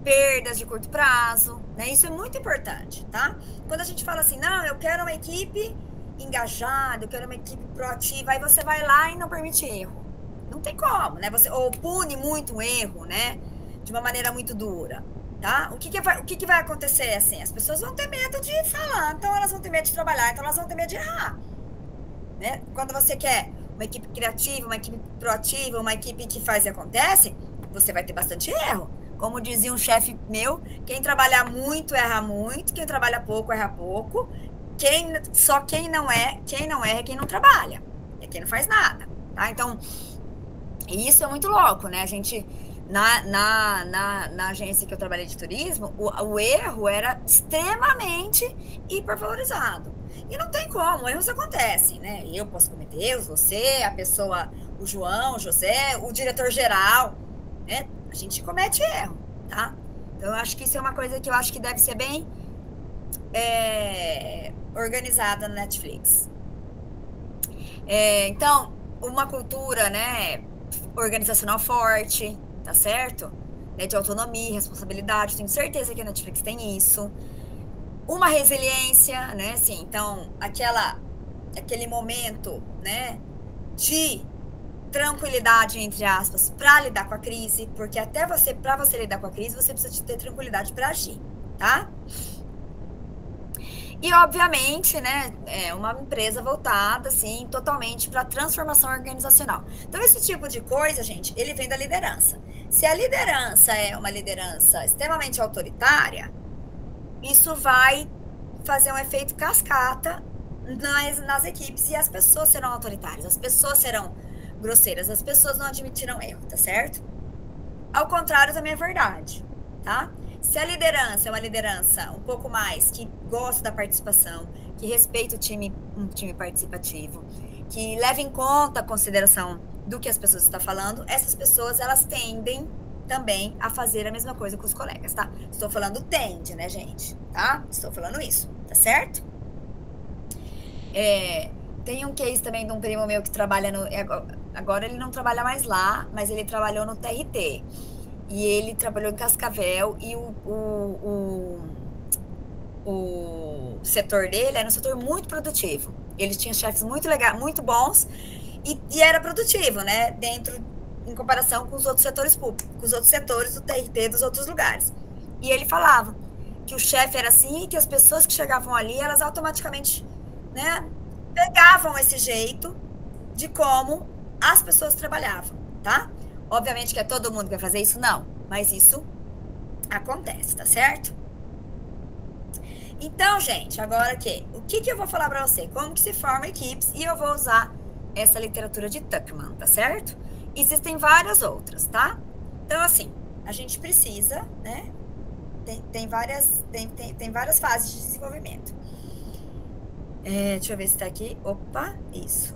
perdas de curto prazo, né? Isso é muito importante, tá? Quando a gente fala assim, não, eu quero uma equipe engajada, eu quero uma equipe proativa, aí você vai lá e não permite erro. Não tem como, né? Você ou pune muito um erro, né? De uma maneira muito dura, tá? O que vai acontecer assim? As pessoas vão ter medo de falar, então elas vão ter medo de trabalhar, então elas vão ter medo de errar, né? Quando você quer uma equipe criativa, uma equipe proativa, uma equipe que faz e acontece, você vai ter bastante erro. Como dizia um chefe meu, quem trabalha muito erra muito, quem trabalha pouco erra pouco. Quem não erra é quem não trabalha, é quem não faz nada, tá? Então, isso é muito louco, né? A gente, na agência que eu trabalhei de turismo, o erro era extremamente hipervalorizado. E não tem como, erros acontecem, né? Eu posso cometer erros, você, a pessoa, o João, o José, o diretor-geral, né? A gente comete erro, tá? Então, eu acho que isso é uma coisa que eu acho que deve ser bem organizada no Netflix. Então, uma cultura, né, organizacional forte, tá certo? De autonomia, responsabilidade, tenho certeza que a Netflix tem isso. Uma resiliência, né, assim, então, aquele momento, né, de tranquilidade, entre aspas, para lidar com a crise, porque para você lidar com a crise, você precisa de ter tranquilidade para agir, tá? E, obviamente, né, é uma empresa voltada, assim, totalmente para a transformação organizacional. Então, esse tipo de coisa, gente, ele vem da liderança. Se a liderança é uma liderança extremamente autoritária, isso vai fazer um efeito cascata nas equipes e as pessoas serão autoritárias, as pessoas serão grosseiras, as pessoas não admitirão erro, tá certo? Ao contrário também é verdade, tá? Se a liderança é uma liderança um pouco mais que gosta da participação, que respeita um time participativo, que leva em conta a consideração do que as pessoas estão falando, essas pessoas, elas tendem também a fazer a mesma coisa com os colegas, tá? Estou falando tende, né, gente? Tá? Estou falando isso, tá certo? Tem um case também de um primo meu que trabalha agora ele não trabalha mais lá, mas ele trabalhou no TRT. E ele trabalhou em Cascavel e o setor dele era um setor muito produtivo. Ele tinha chefes muito legais, muito bons e era produtivo, né? Em comparação com os outros setores públicos, com os outros setores do TRT dos outros lugares. E ele falava que o chefe era assim e que as pessoas que chegavam ali, elas automaticamente, né, pegavam esse jeito de como as pessoas trabalhavam, tá? Obviamente que é todo mundo que vai fazer isso? Não. Mas isso acontece, tá certo? Então, gente, agora o que eu vou falar pra você? Como que se forma equipes? E eu vou usar essa literatura de Tuckman, tá certo? Existem várias outras, tá? Então, assim, a gente precisa, né? Tem várias fases de desenvolvimento. Deixa eu ver se tá aqui. Opa, isso.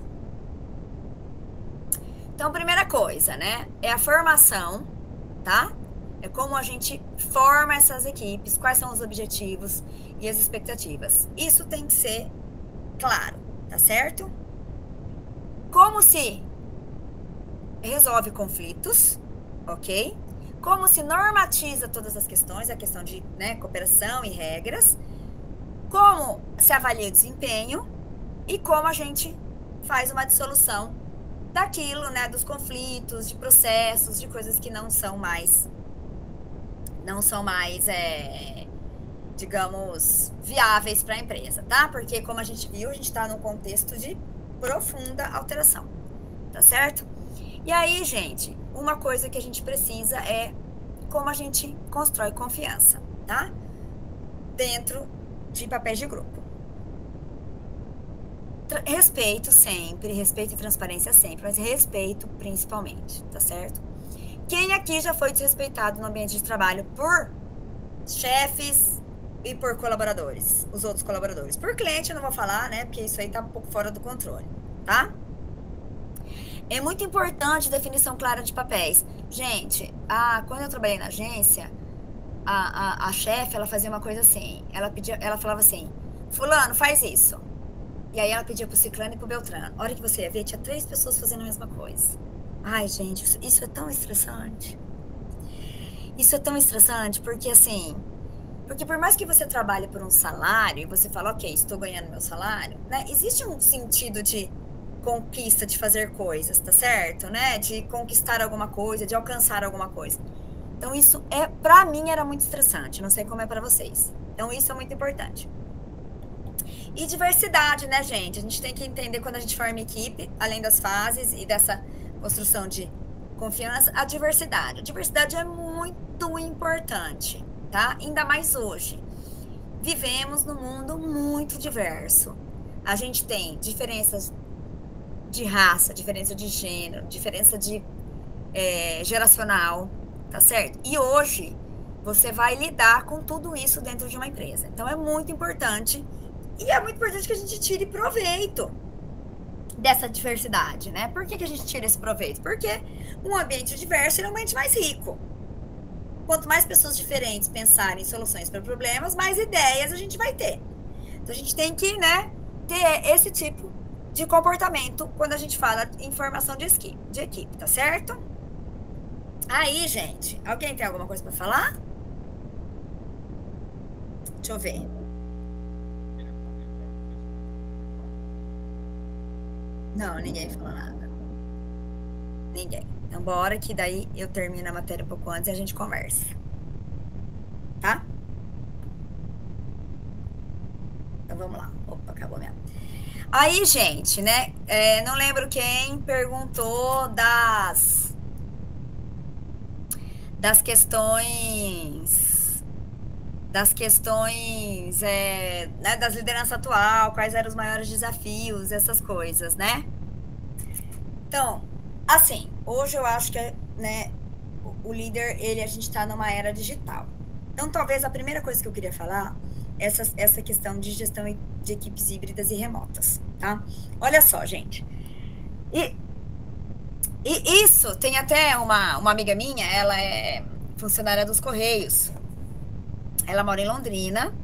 Então, primeira coisa, né, é a formação, tá? É como a gente forma essas equipes, quais são os objetivos e as expectativas. Isso tem que ser claro, tá certo? Como se resolve conflitos, ok? Como se normatiza todas as questões, a questão de, né, cooperação e regras. Como se avalia o desempenho e como a gente faz uma dissolução daquilo, né, dos conflitos, de processos, de coisas que não são mais, digamos, viáveis para a empresa, tá? Porque, como a gente viu, a gente está num contexto de profunda alteração, tá certo? E aí, gente, uma coisa que a gente precisa é como a gente constrói confiança, tá? Dentro de papéis de grupo. Respeito sempre, respeito e transparência sempre, mas respeito principalmente, tá certo? Quem aqui já foi desrespeitado no ambiente de trabalho por chefes e por colaboradores, os outros colaboradores? Por cliente eu não vou falar, né? Porque isso aí tá um pouco fora do controle, tá? É muito importante definição clara de papéis. Gente, quando eu trabalhei na agência, a chefe, ela fazia uma coisa assim, ela falava assim, fulano, faz isso. E aí ela pedia pro Ciclano e pro Beltrano. A hora que você ia ver, tinha 3 pessoas fazendo a mesma coisa. Ai, gente, isso é tão estressante. Isso é tão estressante porque, assim... Porque por mais que você trabalhe por um salário e você fala, ok, estou ganhando meu salário, né? Existe um sentido de conquista de fazer coisas, tá certo? Né? De conquistar alguma coisa, de alcançar alguma coisa. Então, isso para mim era muito estressante, não sei como é para vocês. Então, isso é muito importante. E diversidade, né, gente? A gente tem que entender quando a gente forma equipe, além das fases e dessa construção de confiança, a diversidade. A diversidade é muito importante, tá? Ainda mais hoje. Vivemos num mundo muito diverso. A gente tem diferenças de raça, diferença de gênero, diferença de geracional, tá certo? E hoje você vai lidar com tudo isso dentro de uma empresa. Então é muito importante, e é muito importante que a gente tire proveito dessa diversidade, né? Por que a gente tira esse proveito? Porque um ambiente diverso é um ambiente mais rico. Quanto mais pessoas diferentes pensarem em soluções para problemas, mais ideias a gente vai ter. Então a gente tem que, né, ter esse tipo de comportamento quando a gente fala em formação de equipe, tá certo? Aí, gente, alguém tem alguma coisa para falar? Deixa eu ver. Não, ninguém falou nada. Ninguém. Então, bora que daí eu termino a matéria um pouco antes e a gente conversa. Tá? Então, vamos lá. Opa, acabou mesmo. Aí, gente, né? Não lembro quem perguntou das questões, né, das lideranças atual, quais eram os maiores desafios, essas coisas, né? Então, assim, hoje eu acho que, né, o líder, a gente está numa era digital. Então, talvez a primeira coisa que eu queria falar é essa questão de gestão de equipes híbridas e remotas, tá? Olha só, gente. E isso, tem até uma amiga minha, ela é funcionária dos Correios. Ela mora em Londrina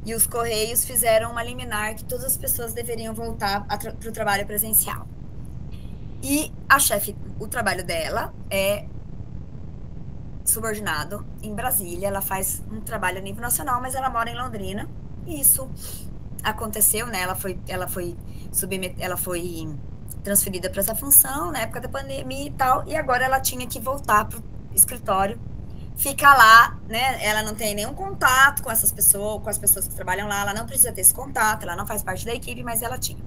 e os Correios fizeram uma liminar que todas as pessoas deveriam voltar para o trabalho presencial. E a chefe, o trabalho dela é subordinado em Brasília, ela faz um trabalho a nível nacional, mas ela mora em Londrina, e isso aconteceu, né? Ela foi transferida para essa função na época da pandemia e tal, e agora ela tinha que voltar para o escritório, ficar lá, né? Ela não tem nenhum contato com essas pessoas, com as pessoas que trabalham lá, ela não precisa ter esse contato, ela não faz parte da equipe, mas ela tinha.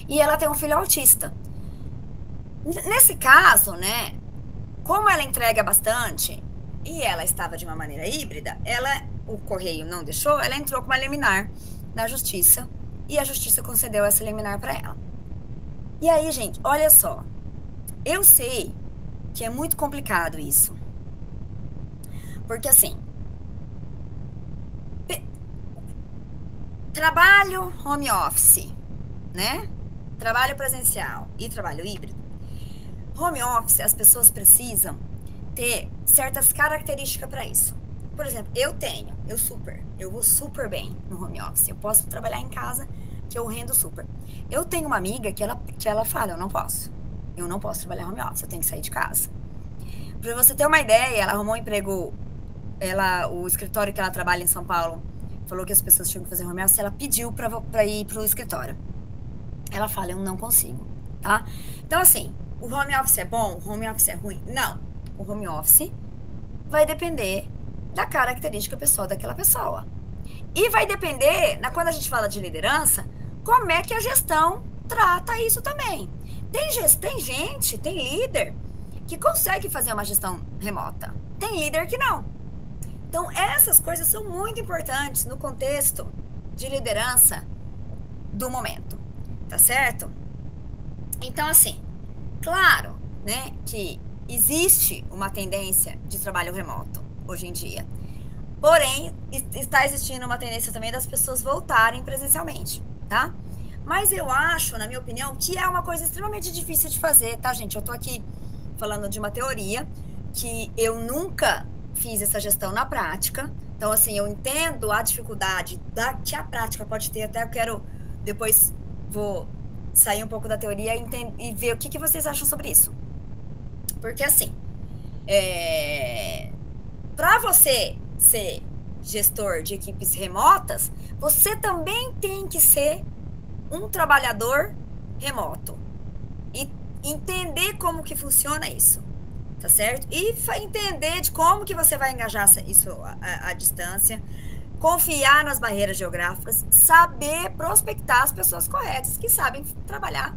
E ela tem um filho autista. Nesse caso, né, como ela entrega bastante e ela estava de uma maneira híbrida, o correio não deixou, ela entrou com uma liminar na justiça e a justiça concedeu essa liminar para ela. E aí, gente, olha só, eu sei que é muito complicado isso, porque assim, trabalho home office, né? Trabalho presencial e trabalho híbrido. Home office, as pessoas precisam ter certas características para isso. Por exemplo, eu vou super bem no home office. Eu posso trabalhar em casa, que eu rendo super. Eu tenho uma amiga que ela fala, eu não posso trabalhar home office, eu tenho que sair de casa. Para você ter uma ideia, ela arrumou um emprego, o escritório que ela trabalha em São Paulo, falou que as pessoas tinham que fazer home office, ela pediu para ir para o escritório. Ela fala, eu não consigo, tá? Então, assim, o home office é bom? O home office é ruim? Não. O home office vai depender da característica pessoal daquela pessoa. E vai depender, quando a gente fala de liderança, como é que a gestão trata isso também. Tem líder que consegue fazer uma gestão remota. Tem líder que não. Então, essas coisas são muito importantes no contexto de liderança do momento. Tá certo? Então, assim, claro, né, que existe uma tendência de trabalho remoto hoje em dia. Porém, está existindo uma tendência também das pessoas voltarem presencialmente, tá? Mas eu acho, na minha opinião, que é uma coisa extremamente difícil de fazer, tá, gente? Eu tô aqui falando de uma teoria que eu nunca fiz essa gestão na prática. Então, assim, eu entendo a dificuldade que a prática pode ter. Até eu quero, depois, vou sair um pouco da teoria e ver o que vocês acham sobre isso. Porque, assim, para você ser gestor de equipes remotas, você também tem que ser um trabalhador remoto. E entender como que funciona isso, tá certo? E entender de como que você vai engajar isso à distância, confiar nas barreiras geográficas, saber prospectar as pessoas corretas que sabem trabalhar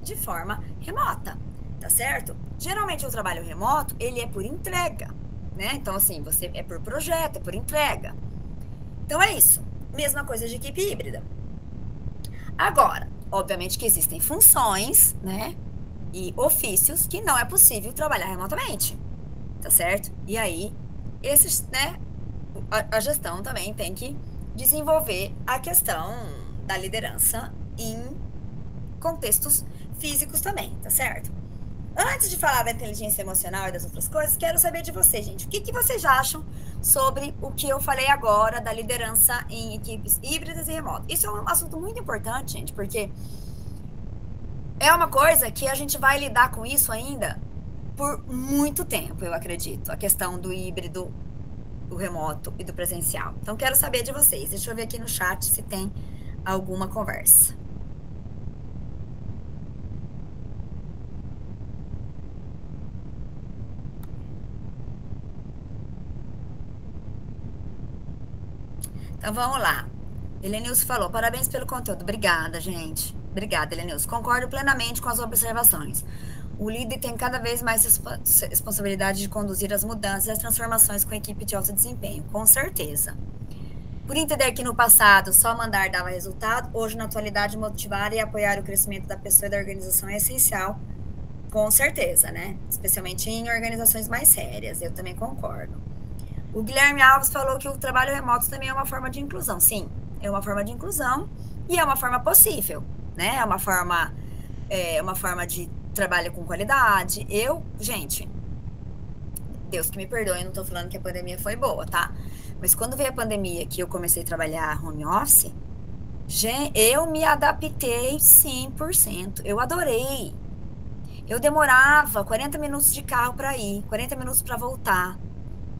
de forma remota, tá certo? Geralmente o trabalho remoto, ele é por entrega, né? Então, assim, você é por projeto, é por entrega. Então, é isso. Mesma coisa de equipe híbrida. Agora, obviamente que existem funções, né? E ofícios que não é possível trabalhar remotamente, tá certo? E aí, esses, né? A gestão também tem que desenvolver a questão da liderança em contextos físicos também, tá certo? Antes de falar da inteligência emocional e das outras coisas, quero saber de vocês, gente. O que vocês acham sobre o que eu falei agora da liderança em equipes híbridas e remotas? Isso é um assunto muito importante, gente, porque é uma coisa que a gente vai lidar com isso ainda por muito tempo, eu acredito. A questão do híbrido, do remoto e do presencial. Então, quero saber de vocês. Deixa eu ver aqui no chat se tem alguma conversa. Então, vamos lá. Helenilson falou, parabéns pelo conteúdo. Obrigada, gente. Obrigada, Helenilson. Concordo plenamente com as observações. O líder tem cada vez mais responsabilidade de conduzir as mudanças e as transformações com a equipe de alto desempenho, com certeza. Por entender que no passado só mandar dava resultado, hoje na atualidade motivar e apoiar o crescimento da pessoa e da organização é essencial, com certeza, né? Especialmente em organizações mais sérias, eu também concordo. O Guilherme Alves falou que o trabalho remoto também é uma forma de inclusão. Sim, é uma forma de inclusão e é uma forma possível, né? É uma forma de trabalho com qualidade. Gente, Deus que me perdoe, eu não tô falando que a pandemia foi boa, tá? Mas quando veio a pandemia que eu comecei a trabalhar home office, eu me adaptei 100%. Eu adorei. Eu demorava 40 minutos de carro para ir, 40 minutos para voltar,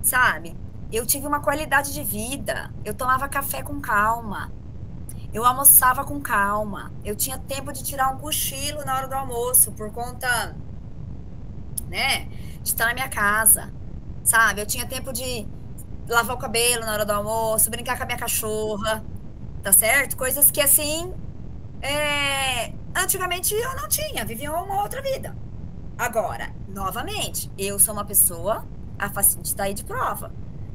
sabe? Eu tive uma qualidade de vida. Eu tomava café com calma. Eu almoçava com calma. Eu tinha tempo de tirar um cochilo na hora do almoço, por conta, né, de estar na minha casa, sabe? Eu tinha tempo de lavar o cabelo na hora do almoço, brincar com a minha cachorra, tá certo? Coisas que, assim, antigamente eu não tinha, vivia uma outra vida. Agora, novamente, eu sou uma pessoa, a Facinte está aí de prova.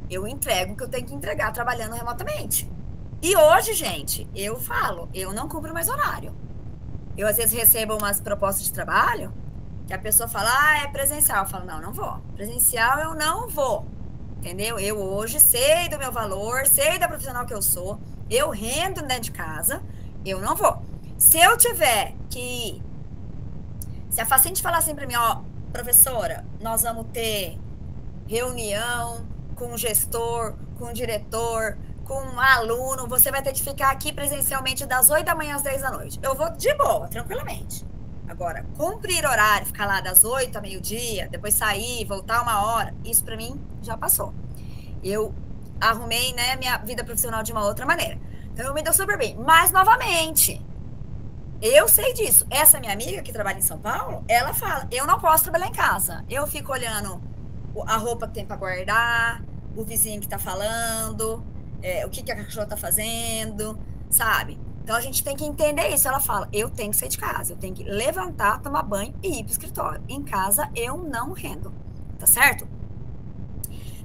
Eu entrego o que eu tenho que entregar trabalhando remotamente. E hoje, gente, eu falo, eu não cumpro mais horário. Eu, às vezes, recebo umas propostas de trabalho que a pessoa fala, é presencial. Eu falo, não vou. Presencial eu não vou. Entendeu? Eu hoje sei do meu valor, sei da profissional que eu sou, eu rendo dentro de casa, eu não vou. Se eu tiver que... Se a Facinte falar assim pra mim, ó, professora, nós vamos ter reunião com o gestor, com o diretor, com um aluno, você vai ter que ficar aqui presencialmente das 8 da manhã às 10 da noite. Eu vou de boa, tranquilamente. Agora, cumprir horário, ficar lá das 8 a meio-dia, depois sair, voltar 1 hora, isso para mim já passou. Eu arrumei, né, minha vida profissional de uma outra maneira. Então, eu me dou super bem. Mas, novamente, eu sei disso. Essa minha amiga que trabalha em São Paulo, ela fala, eu não posso trabalhar em casa. Eu fico olhando a roupa que tem para guardar, o vizinho que tá falando, o que a cachorra tá fazendo, sabe? Então, a gente tem que entender isso. Ela fala, eu tenho que sair de casa, eu tenho que levantar, tomar banho e ir pro escritório. Em casa, eu não rendo, tá certo?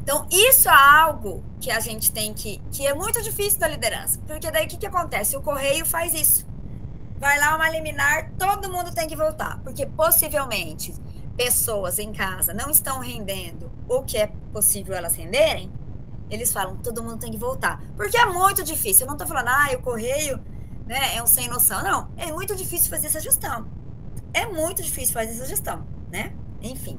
Então, isso é algo que a gente tem que é muito difícil da liderança. Porque daí, o que acontece? O Correio faz isso. Vai lá uma liminar, todo mundo tem que voltar. Porque, possivelmente, pessoas em casa não estão rendendo o que é possível elas renderem, eles falam, todo mundo tem que voltar. Porque é muito difícil. Eu não tô falando, o Correio, né, é um sem noção. Não, é muito difícil fazer essa gestão. É muito difícil fazer essa gestão, né? Enfim.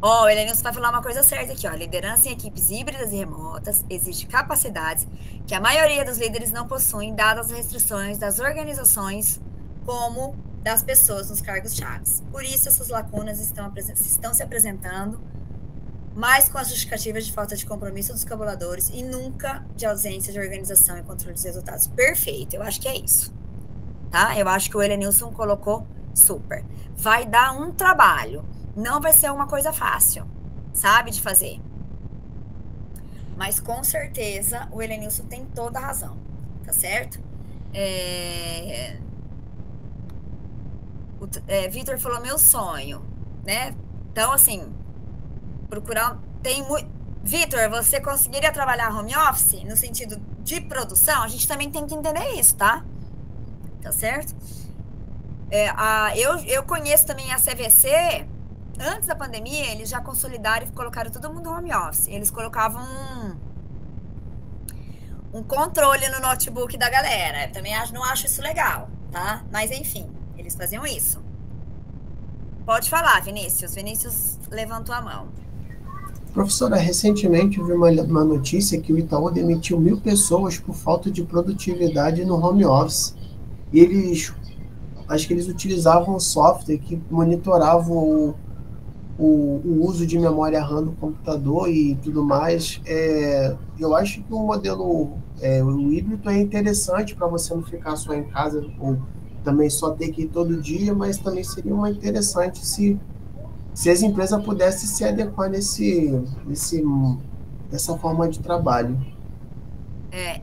O Helenilson vai falar uma coisa certa aqui, ó. Liderança em equipes híbridas e remotas exige capacidades que a maioria dos líderes não possuem, dadas as restrições das organizações, como das pessoas nos cargos-chave. Por isso, essas lacunas estão se apresentando, mais com as justificativas de falta de compromisso dos colaboradores e nunca de ausência de organização e controle dos resultados. Perfeito, eu acho que é isso. tá? Eu acho que o Helenilson colocou super. Vai dar um trabalho. Não vai ser uma coisa fácil, sabe, de fazer. Mas, com certeza, o Helenilson tem toda a razão, tá certo? Vitor falou meu sonho, né? Então, assim, procurar... Vitor, você conseguiria trabalhar home office no sentido de produção? A gente também tem que entender isso, tá? Tá certo? Eu conheço também a CVC. Antes da pandemia, eles já consolidaram e colocaram todo mundo home office. Eles colocavam um controle no notebook da galera. Eu também não acho isso legal, tá? Mas, enfim, eles faziam isso. Pode falar, Vinícius. Vinícius levantou a mão. Professora, recentemente eu vi uma notícia que o Itaú demitiu 1.000 pessoas por falta de produtividade no home office. E acho que eles utilizavam um software que monitorava o uso de memória RAM do computador e tudo mais. Eu acho que o modelo o híbrido é interessante para você não ficar só em casa ou também só ter que ir todo dia, mas também seria uma interessante se as empresas pudessem se adequar dessa forma de trabalho.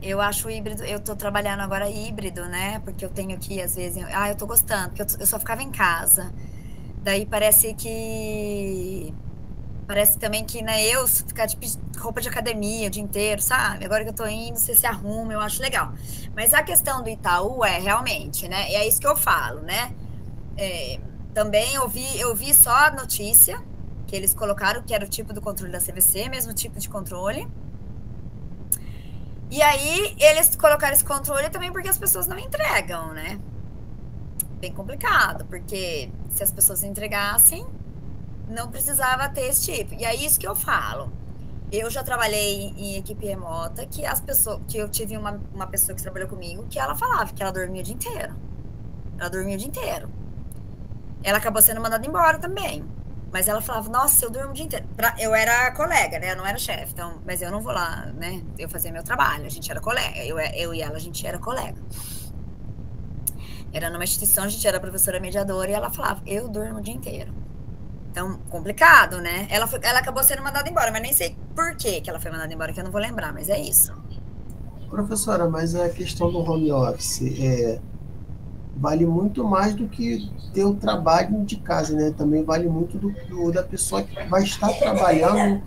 Eu acho híbrido, eu tô trabalhando agora híbrido, né? Porque eu tenho que, às vezes, eu tô gostando, porque eu só ficava em casa. Daí parece também que, né, eu ficar de roupa de academia o dia inteiro, sabe? Agora que eu tô indo, você se arruma, eu acho legal. Mas a questão do Itaú realmente, né? E é isso que eu falo, né? Também eu vi só a notícia que eles colocaram, que era o tipo do controle da CVC, mesmo tipo de controle. E aí, eles colocaram esse controle também porque as pessoas não entregam, né? Bem complicado, porque se as pessoas entregassem, não precisava ter esse tipo. E é isso que eu falo. Eu já trabalhei em equipe remota, que eu tive uma pessoa que trabalhou comigo, que ela falava que ela dormia o dia inteiro. Ela dormia o dia inteiro. Ela acabou sendo mandada embora também. Mas ela falava, nossa, eu durmo o dia inteiro. Eu era colega, né? Eu não era chefe. Então, mas eu não vou lá, né? Eu fazia meu trabalho. A gente era colega. Eu e ela, a gente era colega. Era numa instituição, a gente era professora mediadora. E ela falava, eu durmo o dia inteiro. Então, complicado, né? Ela acabou sendo mandada embora. Mas nem sei por que ela foi mandada embora, que eu não vou lembrar. Mas é isso. Professora, mas a questão do home office vale muito mais do que ter o trabalho de casa, né? Também vale muito da pessoa que vai estar trabalhando,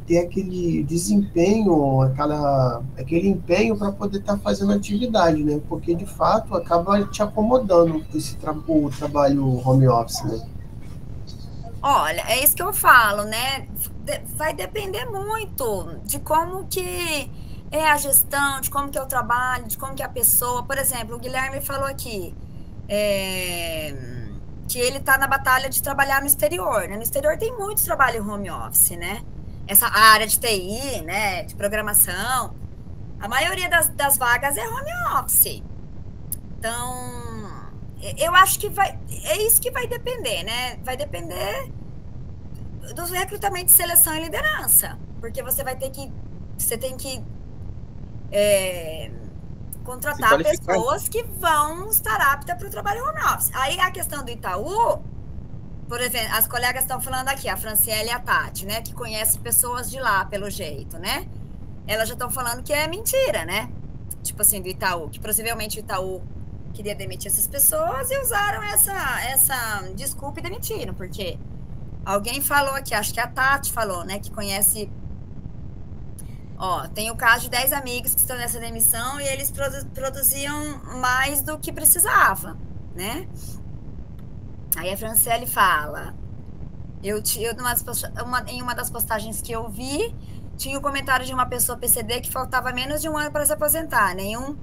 ter aquele desempenho, aquele empenho para poder estar fazendo atividade, né? Porque, de fato, acaba te acomodando o trabalho home office, né? Olha, é isso que eu falo, né? Vai depender muito de como que é a gestão, de como que é o trabalho, de como que é a pessoa. Por exemplo, o Guilherme falou aqui que ele está na batalha de trabalhar no exterior, né? No exterior tem muito trabalho home office, né? Essa área de TI, né? De programação. A maioria das vagas é home office. Então, eu acho que é isso que vai depender, né? Vai depender do recrutamento de seleção e liderança. Porque você tem que contratar pessoas que vão estar aptas para o trabalho home office. Aí a questão do Itaú, por exemplo, as colegas estão falando aqui, a Franciele e a Tati, né, que conhecem pessoas de lá, pelo jeito, né? Elas já estão falando que é mentira, né? Tipo assim, do Itaú, que possivelmente o Itaú queria demitir essas pessoas e usaram essa desculpa e demitiram, porque alguém falou aqui, acho que a Tati falou, né, que conhece... tem o caso de 10 amigos que estão nessa demissão e eles produziam mais do que precisava, né? Aí a Franciele fala, em uma das postagens que eu vi, tinha o comentário de uma pessoa PCD que faltava menos de um ano para se aposentar, nenhum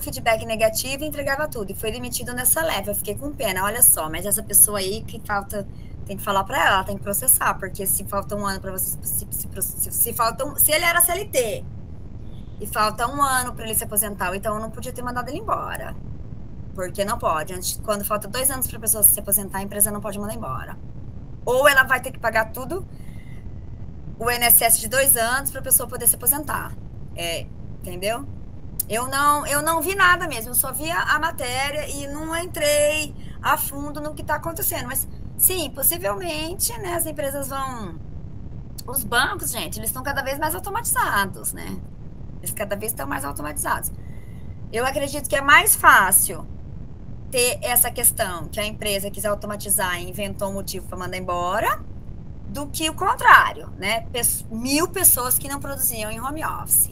feedback negativo e entregava tudo, e foi demitido nessa leve. Eu fiquei com pena, olha só, mas essa pessoa aí que falta... Tem que falar para ela tem que processar, porque se falta um ano para você se ele era CLT e falta um ano para ele se aposentar, então eu não podia ter mandado ele embora, porque não pode. Quando falta 2 anos para a pessoa se aposentar, a empresa não pode mandar embora, ou ela vai ter que pagar tudo o INSS de 2 anos para a pessoa poder se aposentar, entendeu? Eu não vi nada mesmo, eu só vi a matéria e não entrei a fundo no que está acontecendo. Mas, sim, possivelmente, né, as empresas vão... Os bancos, gente, eles estão cada vez mais automatizados, né? Eles cada vez estão mais automatizados. Eu acredito que é mais fácil ter essa questão que a empresa quis automatizar e inventou um motivo para mandar embora, do que o contrário, né? 1000 pessoas que não produziam em home office.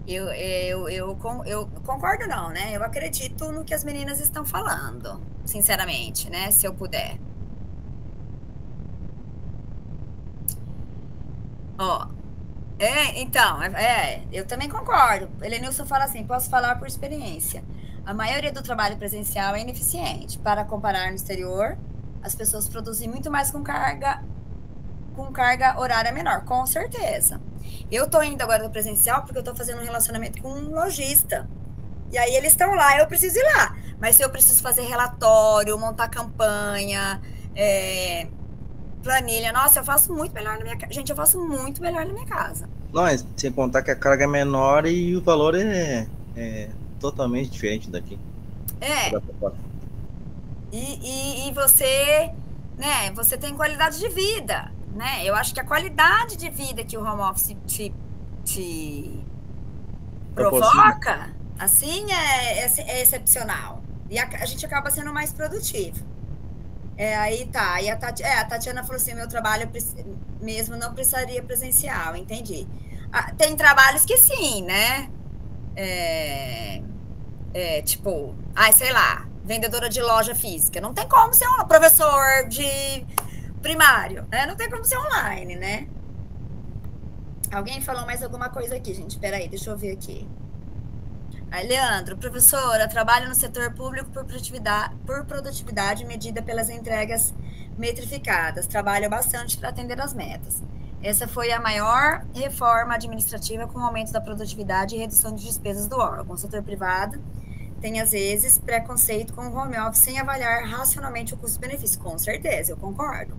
Eu concordo não, né? Eu acredito no que as meninas estão falando, sinceramente, né? Se eu puder. Ó, então, eu também concordo. Helenilson fala assim, posso falar por experiência. A maioria do trabalho presencial é ineficiente. Para comparar no exterior, as pessoas produzem muito mais com carga horária menor, com certeza. Eu tô indo agora no presencial porque eu tô fazendo um relacionamento com um lojista. E aí eles estão lá, eu preciso ir lá. Mas se eu preciso fazer relatório, montar campanha, planilha, nossa, eu faço muito melhor na minha casa. Gente, eu faço muito melhor na minha casa. Não, sem contar que a carga é menor e o valor é totalmente diferente daqui. E você, né, você tem qualidade de vida, né? Eu acho que a qualidade de vida que o home office te provoca, assim, é excepcional. E a gente acaba sendo mais produtivo. Aí tá. E a Tatiana falou assim, meu trabalho mesmo não precisaria presencial, entendi. Tem trabalhos que sim, né? Tipo, sei lá, vendedora de loja física. Não tem como ser um professor de primário, né? Não tem como ser online, né? Alguém falou mais alguma coisa aqui, gente? Peraí, deixa eu ver aqui. Aí, Leandro, professora, trabalho no setor público por produtividade medida pelas entregas metrificadas. Trabalho bastante para atender as metas. Essa foi a maior reforma administrativa com aumento da produtividade e redução de despesas do órgão. O setor privado tem, às vezes, preconceito com o home office sem avaliar racionalmente o custo-benefício. Com certeza, eu concordo.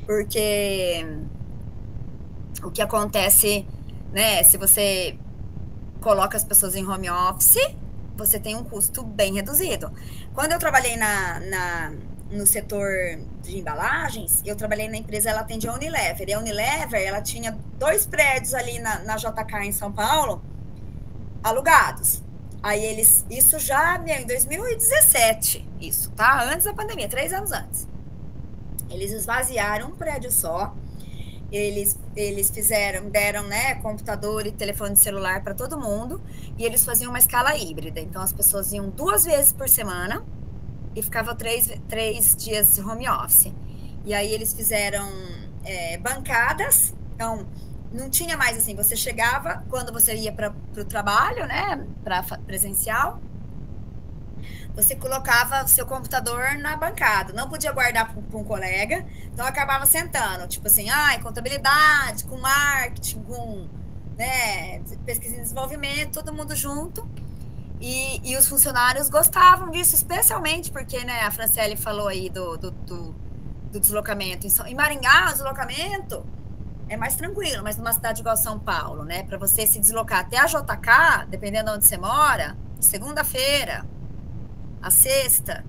Porque o que acontece, né, se você coloca as pessoas em home office, você tem um custo bem reduzido. Quando eu trabalhei no setor de embalagens, eu trabalhei na empresa, ela atendia a Unilever. E a Unilever, ela tinha 2 prédios ali na JK em São Paulo, alugados. Aí isso já em 2017, isso, tá? Antes da pandemia, 3 anos antes. Eles esvaziaram um prédio só. Eles deram, né, computador e telefone celular para todo mundo, e eles faziam uma escala híbrida. Então, as pessoas iam 2 vezes por semana e ficavam 3 dias de home office. E aí, eles fizeram bancadas. Então, não tinha mais assim, você chegava, quando você ia para o trabalho, né, para presencial, você colocava seu computador na bancada, não podia guardar para um colega, então acabava sentando, tipo assim, contabilidade, com marketing, com, né, pesquisa e desenvolvimento, todo mundo junto, e os funcionários gostavam disso, especialmente porque, né, a Franciele falou aí do deslocamento. Em Maringá, o deslocamento é mais tranquilo, mas numa cidade igual São Paulo, né, para você se deslocar até a JK, dependendo de onde você mora, segunda-feira, a sexta,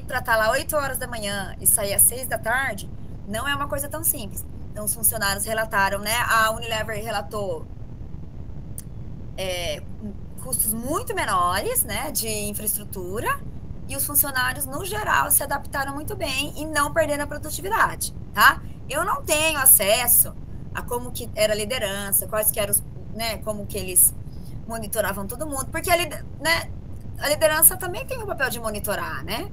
para estar lá 8 horas da manhã e sair às 6 da tarde, não é uma coisa tão simples. Então, os funcionários relataram, né? A Unilever relatou custos muito menores, né, de infraestrutura, e os funcionários, no geral, se adaptaram muito bem e não perderam a produtividade, tá? Eu não tenho acesso a como que era a liderança, quais que eram os, né, como que eles monitoravam todo mundo, porque a liderança também tem o papel de monitorar, né?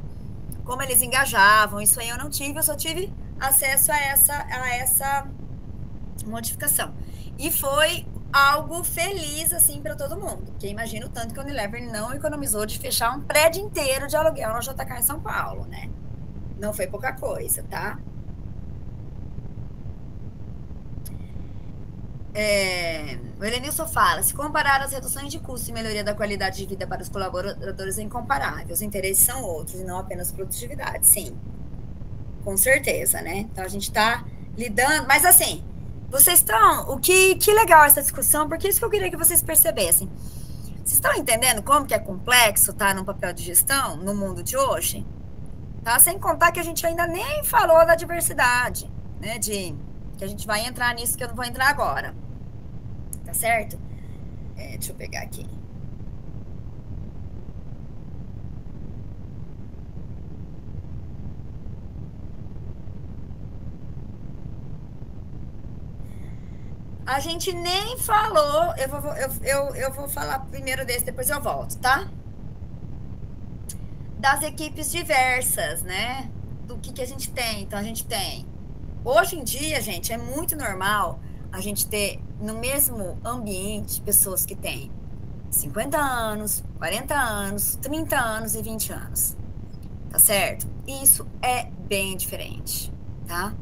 Como eles engajavam, isso aí eu não tive, eu só tive acesso a essa modificação. E foi algo feliz, assim, para todo mundo, porque imagino tanto que a Unilever não economizou de fechar um prédio inteiro de aluguel na JK em São Paulo, né? Não foi pouca coisa, tá? O Helenilson fala, se comparar as reduções de custo e melhoria da qualidade de vida para os colaboradores é incomparável, os interesses são outros e não apenas produtividade, sim, com certeza, né? Então a gente está lidando, mas assim, vocês estão, que legal essa discussão, porque isso que eu queria que vocês percebessem. Vocês estão entendendo como que é complexo estar num papel de gestão no mundo de hoje? Tá? Sem contar que a gente ainda nem falou da diversidade, né? Que a gente vai entrar nisso que eu não vou entrar agora. Tá certo? Deixa eu pegar aqui. A gente nem falou, eu vou falar primeiro desse, depois eu volto, tá? Das equipes diversas, né? Do que a gente tem. Então, a gente tem... Hoje em dia, gente, é muito normal a gente ter no mesmo ambiente pessoas que têm 50 anos, 40 anos, 30 anos e 20 anos. Tá certo? Isso é bem diferente, tá?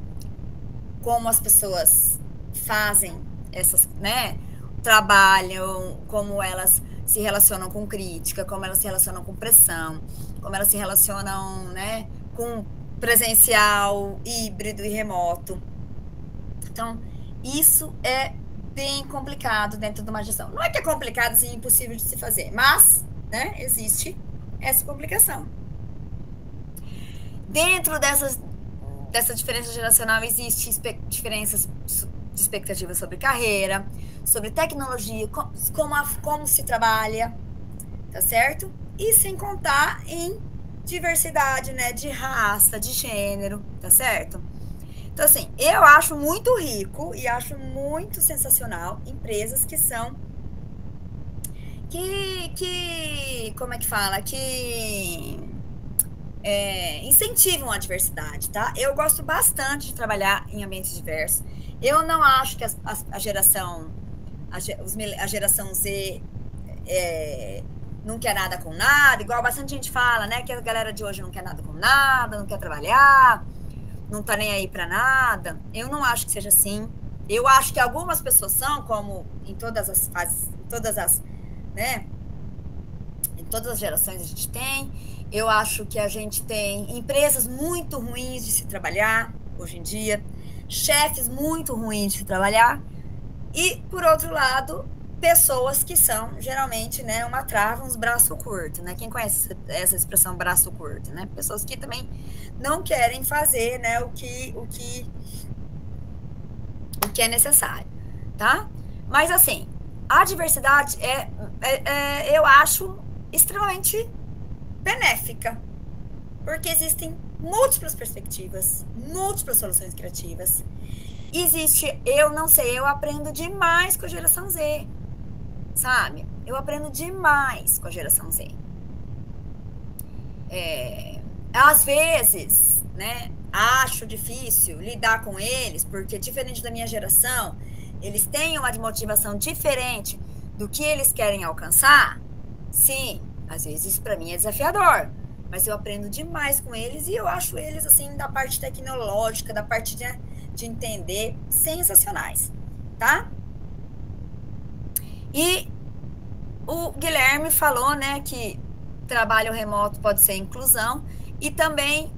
Como as pessoas fazem essas, né? Trabalham, como elas se relacionam com crítica, como elas se relacionam com pressão, como elas se relacionam, né, com presencial, híbrido e remoto. Então, isso é bem complicado dentro de uma gestão. Não é que é complicado, assim, impossível de se fazer, mas, né, existe essa complicação. Dentro dessa diferença geracional, existe diferenças de expectativas sobre carreira, sobre tecnologia, como se trabalha, tá certo? E sem contar em diversidade, né, de raça, de gênero, tá certo? Então, assim, eu acho muito rico e acho muito sensacional empresas que são como é que fala? Que incentivam a diversidade, tá? Eu gosto bastante de trabalhar em ambientes diversos. Eu não acho que a geração Z não quer nada com nada, igual bastante gente fala, né? Que a galera de hoje não quer nada com nada, não quer trabalhar, não tá nem aí pra nada. Eu não acho que seja assim. Eu acho que algumas pessoas são, como em todas as fases, né? Em todas as gerações a gente tem. Eu acho que a gente tem empresas muito ruins de se trabalhar hoje em dia, chefes muito ruins de se trabalhar, e, por outro lado, pessoas que são, geralmente, né, uma trava, uns braços curtos, né? Quem conhece essa expressão braço curto, né? Pessoas que também não querem fazer, né, o que é necessário, tá? Mas, assim, a diversidade eu acho extremamente benéfica, porque existem múltiplas perspectivas, múltiplas soluções criativas. Eu não sei, eu aprendo demais com a geração Z, sabe? Eu aprendo demais com a geração Z. Às vezes, né, acho difícil lidar com eles, porque diferente da minha geração, eles têm uma motivação diferente do que eles querem alcançar. Sim, às vezes isso para mim é desafiador, mas eu aprendo demais com eles e eu acho eles, assim, da parte tecnológica, da parte de entender, sensacionais, tá? E o Guilherme falou, né, que trabalho remoto pode ser inclusão e também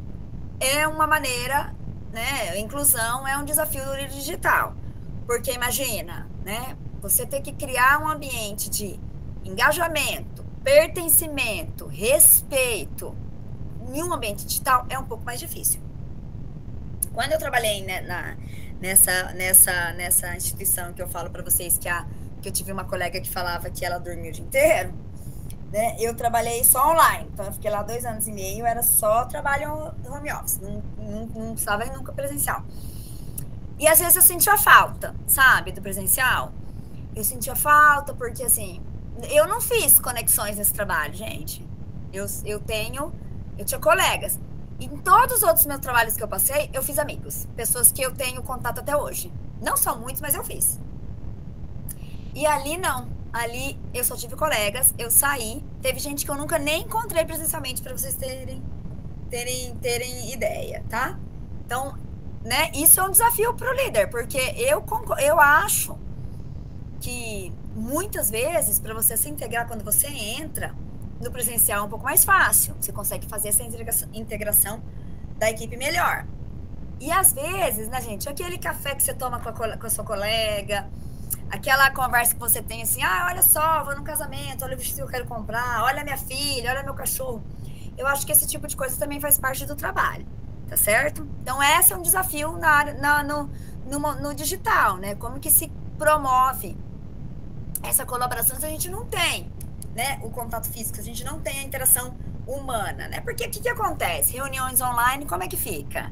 é uma maneira, né, inclusão é um desafio do líder digital, porque imagina, né, você ter que criar um ambiente de engajamento, pertencimento, respeito em um ambiente digital é um pouco mais difícil. Quando eu trabalhei, né, nessa instituição que eu falo para vocês que eu tive uma colega que falava que ela dormia o dia inteiro, né, eu trabalhei só online, então eu fiquei lá 2 anos e meio, era só trabalho home office, não estava nunca presencial. E às vezes eu sentia falta, sabe, do presencial. Eu sentia falta porque, assim, eu não fiz conexões nesse trabalho, gente. Eu tinha colegas. Em todos os outros meus trabalhos que eu passei, eu fiz amigos. Pessoas que eu tenho contato até hoje. Não são muitos, mas eu fiz. E ali, não. Ali, eu só tive colegas, eu saí. Teve gente que eu nunca nem encontrei presencialmente, para vocês terem ideia, tá? Então, né, isso é um desafio para o líder, porque eu acho que muitas vezes, para você se integrar quando você entra no presencial é um pouco mais fácil. Você consegue fazer essa integração da equipe melhor. E às vezes, né, gente, aquele café que você toma com a sua colega, Aquela conversa que você tem assim, olha só, vou num casamento, olha o vestido que eu quero comprar, olha minha filha, olha meu cachorro. Eu acho que esse tipo de coisa também faz parte do trabalho, tá certo? Então, esse é um desafio na área, no digital, né? Como que se promove essa colaboração se a gente não tem, né, o contato físico, a gente não tem a interação humana, né? Porque o que acontece? Reuniões online, como é que fica?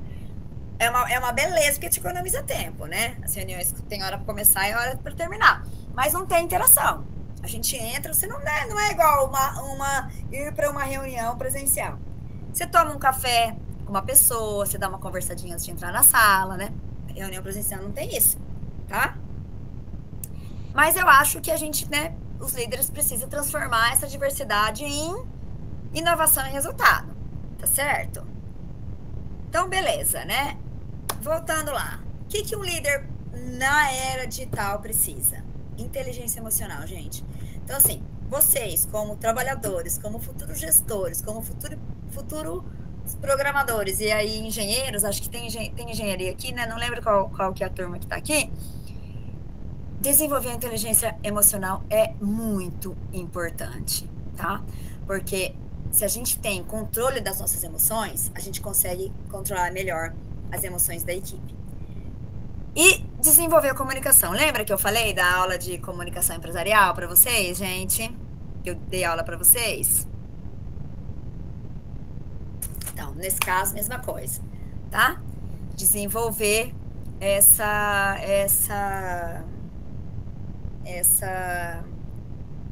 É uma beleza, porque te economiza tempo, né? As reuniões tem hora para começar e hora para terminar. Mas não tem interação. A gente entra, você não é igual ir para uma reunião presencial. Você toma um café com uma pessoa, você dá uma conversadinha antes de entrar na sala, né? Reunião presencial não tem isso, tá? Mas eu acho que a gente, né, os líderes precisam transformar essa diversidade em inovação e resultado, tá certo? Então, beleza, né? Voltando lá. O que um líder na era digital precisa? Inteligência emocional, gente. Então, assim, vocês, como trabalhadores, como futuros gestores, como futuros programadores e aí engenheiros, acho que tem engenharia aqui, né? Não lembro qual que é a turma que tá aqui. Desenvolver a inteligência emocional é muito importante, tá? Porque se a gente tem controle das nossas emoções, a gente consegue controlar melhor as emoções da equipe. E desenvolver a comunicação. Lembra que eu falei da aula de comunicação empresarial para vocês, gente? Eu dei aula para vocês? Então, nesse caso, mesma coisa, tá? Desenvolver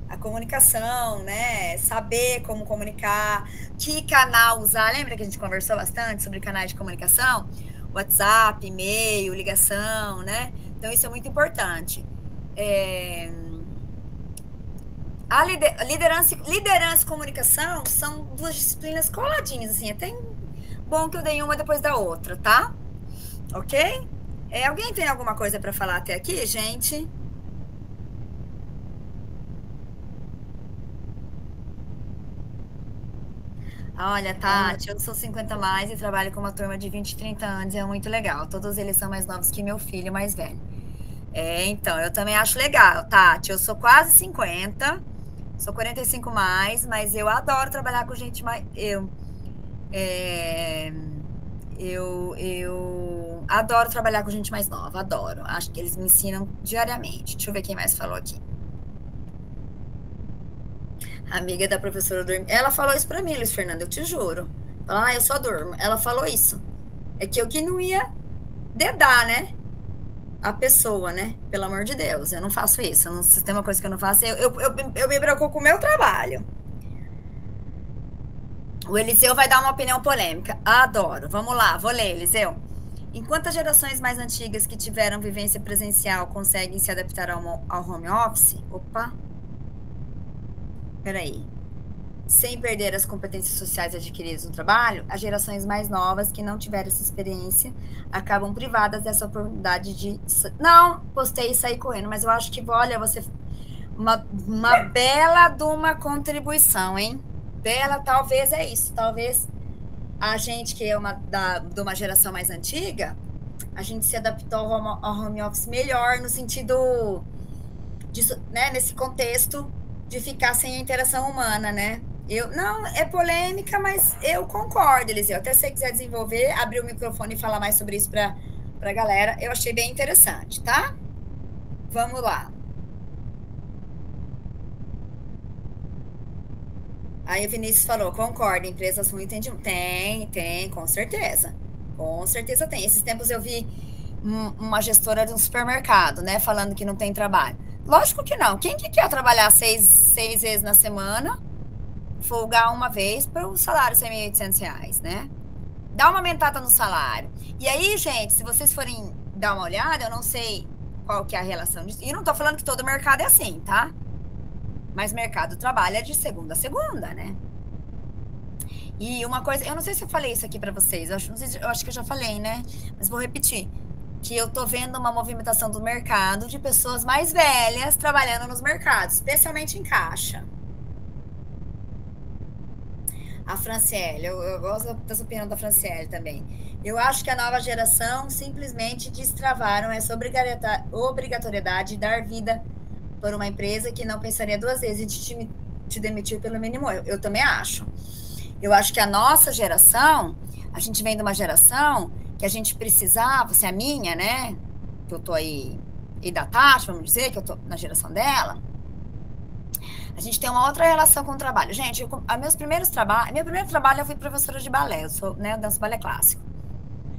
a comunicação, né? Saber como comunicar, que canal usar. Lembra que a gente conversou bastante sobre canais de comunicação? WhatsApp, e-mail, ligação, né? Então, isso é muito importante. A liderança e comunicação são duas disciplinas coladinhas, assim. É até bom que eu dei uma depois da outra, tá? Ok? Alguém tem alguma coisa para falar até aqui, gente? Olha, Tati, eu sou 50 mais e trabalho com uma turma de 20, 30 anos e é muito legal. Todos eles são mais novos que meu filho mais velho. Então, eu também acho legal, Tati. Eu sou quase 50, sou 45 mais, mas eu adoro trabalhar com gente mais... Eu adoro trabalhar com gente mais nova, adoro. Acho que eles me ensinam diariamente. Deixa eu ver quem mais falou aqui. A amiga da professora dorme. Ela falou isso pra mim, Luiz Fernando, eu te juro. Fala, eu só durmo. Ela falou isso. É que eu que não ia dedar, né? A pessoa, né? Pelo amor de Deus, eu não faço isso. Se tem uma coisa que eu não faço, eu me preocupo com o meu trabalho. O Eliseu vai dar uma opinião polêmica. Adoro. Vamos lá, vou ler, Eliseu. Enquanto as gerações mais antigas que tiveram vivência presencial conseguem se adaptar ao home office... Opa! Peraí. Sem perder as competências sociais adquiridas no trabalho, as gerações mais novas que não tiveram essa experiência acabam privadas dessa oportunidade de... Não, postei e saí correndo, mas eu acho que, olha, você... Uma bela de uma contribuição, hein? Bela, talvez é isso. Talvez a gente que é de uma geração mais antiga, a gente se adaptou ao home office melhor no sentido disso, né, nesse contexto de ficar sem a interação humana, né? Não, é polêmica, mas eu concordo, Eliseu. Até se você quiser desenvolver, abrir o microfone e falar mais sobre isso para a galera, eu achei bem interessante, tá? Vamos lá. Aí o Vinícius falou, concordo, empresas ruins tem, com certeza. Com certeza tem. Esses tempos eu vi uma gestora de um supermercado, né, falando que não tem trabalho. Lógico que não. Quem que quer trabalhar seis vezes na semana, folgar uma vez para o salário ser R$1.800, né? Dá uma aumentada no salário. E aí, gente, se vocês forem dar uma olhada, eu não sei qual que é a relação disso. E não tô falando que todo mercado é assim, tá? Mas mercado trabalha de segunda a segunda, né? E uma coisa, eu não sei se eu falei isso aqui para vocês, eu acho que eu já falei, né? Mas vou repetir. Que eu tô vendo uma movimentação do mercado de pessoas mais velhas trabalhando nos mercados, especialmente em caixa. A Franciele, eu gosto dessa opinião da Franciele também. Eu acho que a nova geração simplesmente destravaram essa obrigatoriedade de dar vida por uma empresa que não pensaria duas vezes em te demitir pelo mínimo. Eu também acho. Eu acho que a nossa geração, a gente vem de uma geração que a gente precisava, você é a minha, né? Que eu tô aí, e da Tati, vamos dizer, que eu tô na geração dela. A gente tem uma outra relação com o trabalho. Gente, meu primeiro trabalho eu fui professora de balé, eu sou, né, eu danço balé clássico.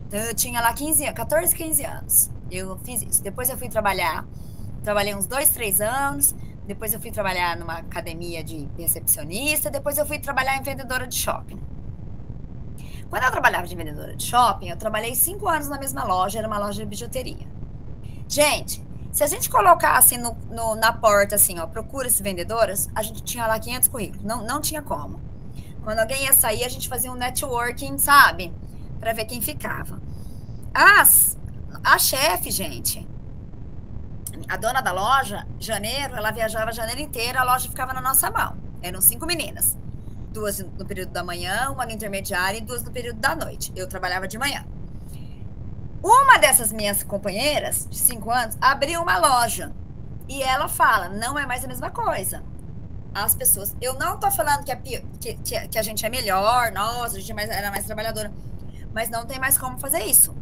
Então eu tinha lá 14, 15 anos. Eu fiz isso. Depois eu fui trabalhei uns 2, 3 anos. Depois eu fui trabalhar numa academia de recepcionista. Depois eu fui trabalhar em vendedora de shopping. Quando eu trabalhava de vendedora de shopping, eu trabalhei 5 anos na mesma loja, era uma loja de bijuteria. Gente, se a gente colocasse na porta assim, ó, procura-se vendedoras, a gente tinha lá 500 currículos, não tinha como. Quando alguém ia sair, a gente fazia um networking, sabe? Para ver quem ficava. A chefe, gente, a dona da loja, janeiro, ela viajava janeiro inteiro, a loja ficava na nossa mão. Eram 5 meninas. 2 no período da manhã, uma no intermediário e 2 no período da noite. Eu trabalhava de manhã. Uma dessas minhas companheiras, de 5 anos, abriu uma loja. E ela fala, não é mais a mesma coisa. As pessoas... Eu não tô falando que a gente é melhor, nossa, a gente era mais trabalhadora. Mas não tem mais como fazer isso.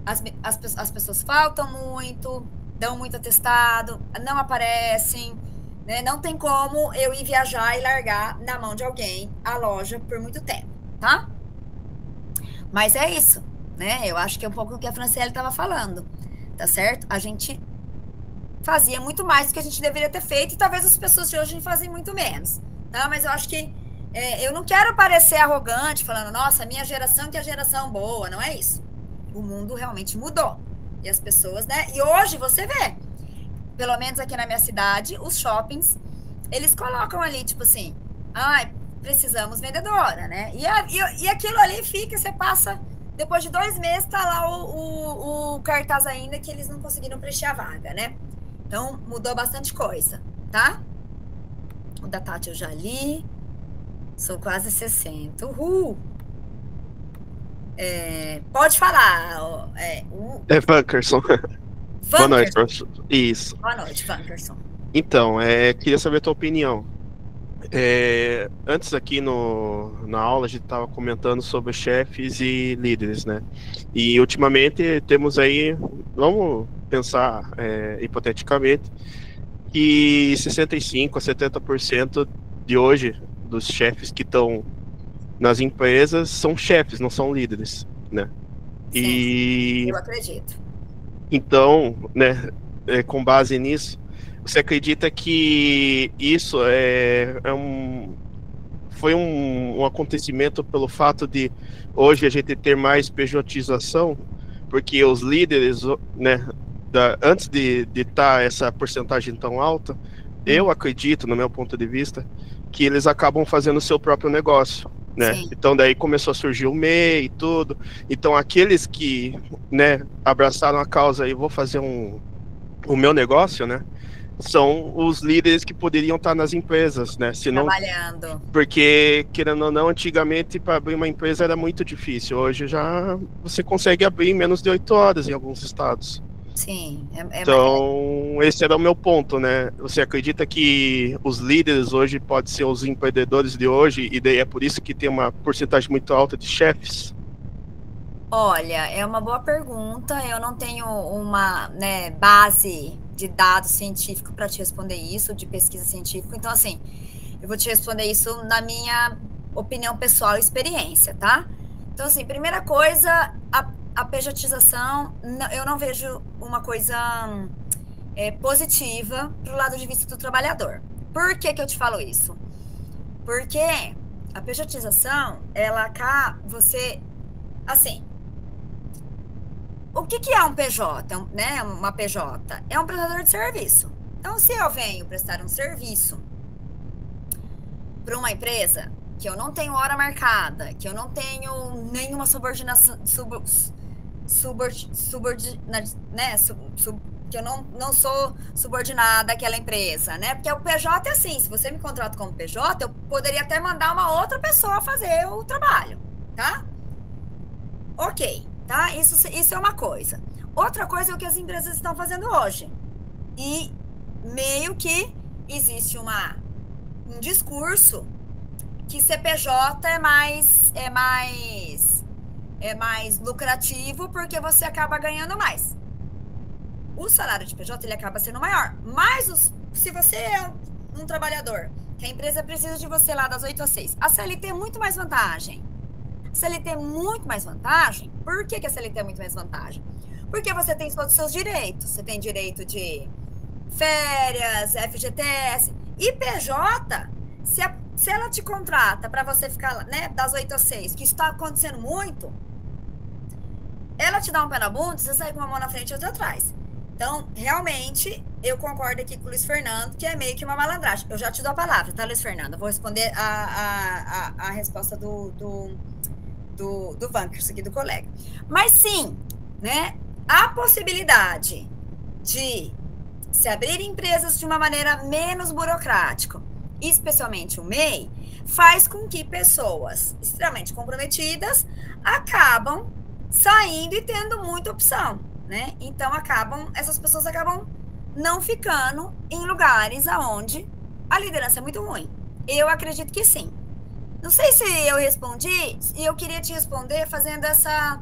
As pessoas faltam muito, dão muito atestado, não aparecem, né? Não tem como eu ir viajar e largar na mão de alguém a loja por muito tempo, tá? Mas é isso. Né? Eu acho que é um pouco o que a Franciele estava falando, tá certo? A gente fazia muito mais do que a gente deveria ter feito e talvez as pessoas de hoje fazem muito menos, tá? Mas eu acho que eu não quero parecer arrogante falando, nossa, minha geração que é a geração boa, não é isso. O mundo realmente mudou e as pessoas, né? E hoje você vê, pelo menos aqui na minha cidade, os shoppings, eles colocam ali, tipo assim, precisamos vendedora, né? E aquilo ali fica, você passa... Depois de 2 meses, tá lá o cartaz ainda que eles não conseguiram preencher a vaga, né? Então, mudou bastante coisa, tá? O da Tati eu já li. Sou quase 60. Uhul! Pode falar. Vankerson. Boa noite, professor. Isso. Boa noite, Vankerson. Então, queria saber a tua opinião. Antes aqui na aula a gente estava comentando sobre chefes e líderes, né? E ultimamente temos aí, vamos pensar hipoteticamente, que 65% a 70% de hoje dos chefes que estão nas empresas são chefes, não são líderes, né? Sim, eu acredito. Então, né, com base nisso, você acredita que isso foi um acontecimento pelo fato de hoje a gente ter mais pejotização, porque os líderes, né, antes de estar essa porcentagem tão alta, eu acredito, no meu ponto de vista, que eles acabam fazendo o seu próprio negócio, né? Sim. Então daí começou a surgir o MEI e tudo. Então aqueles que, né, abraçaram a causa e vou fazer o meu negócio, né? São os líderes que poderiam estar nas empresas, né? Senão, trabalhando. Porque, querendo ou não, antigamente para abrir uma empresa era muito difícil. Hoje já você consegue abrir em menos de 8 horas em alguns estados. Sim. Então, esse era o meu ponto, né? Você acredita que os líderes hoje podem ser os empreendedores de hoje e daí é por isso que tem uma porcentagem muito alta de chefes? Olha, é uma boa pergunta. Eu não tenho uma, né, base de dados científico para te responder isso, de pesquisa científica. Então, assim, eu vou te responder isso na minha opinião pessoal e experiência, tá? Então, assim, primeira coisa, a pejotização, eu não vejo uma coisa positiva para o lado de vista do trabalhador. Por que eu te falo isso? Porque a pejotização, ela cá, assim, o que é um PJ, né? Uma PJ? É um prestador de serviço. Então, se eu venho prestar um serviço para uma empresa que eu não tenho hora marcada, que eu não tenho nenhuma subordinação, que eu não sou subordinada daquela empresa, né? Porque o PJ é assim, se você me contrata como PJ, eu poderia até mandar uma outra pessoa fazer o trabalho, tá? Ok, tá? Isso é uma coisa. Outra coisa é o que as empresas estão fazendo hoje. E meio que existe um discurso que CPJ é mais lucrativo porque você acaba ganhando mais. O salário de PJ ele acaba sendo maior. Mas se você é um trabalhador, que a empresa precisa de você lá das 8 às 6, a CLT é muito mais vantagem. A CLT é muito mais vantagem. Por que a CLT é muito mais vantagem? Porque você tem todos os seus direitos. Você tem direito de férias, FGTS. E PJ, se ela te contrata para você ficar, né, das 8 às 6, que está acontecendo muito, ela te dá um pé na bunda, você sai com uma mão na frente e outra atrás. Então, realmente, eu concordo aqui com o Luiz Fernando, que é meio que uma malandragem. Eu já te dou a palavra, tá, Luiz Fernando? Eu vou responder a resposta do Vankers aqui, do colega. Mas sim, né, a possibilidade de se abrir empresas de uma maneira menos burocrática, especialmente o MEI, faz com que pessoas extremamente comprometidas acabam saindo e tendo muita opção, né? Então, essas pessoas acabam não ficando em lugares onde a liderança é muito ruim. Eu acredito que sim. Não sei se eu respondi, e eu queria te responder fazendo essa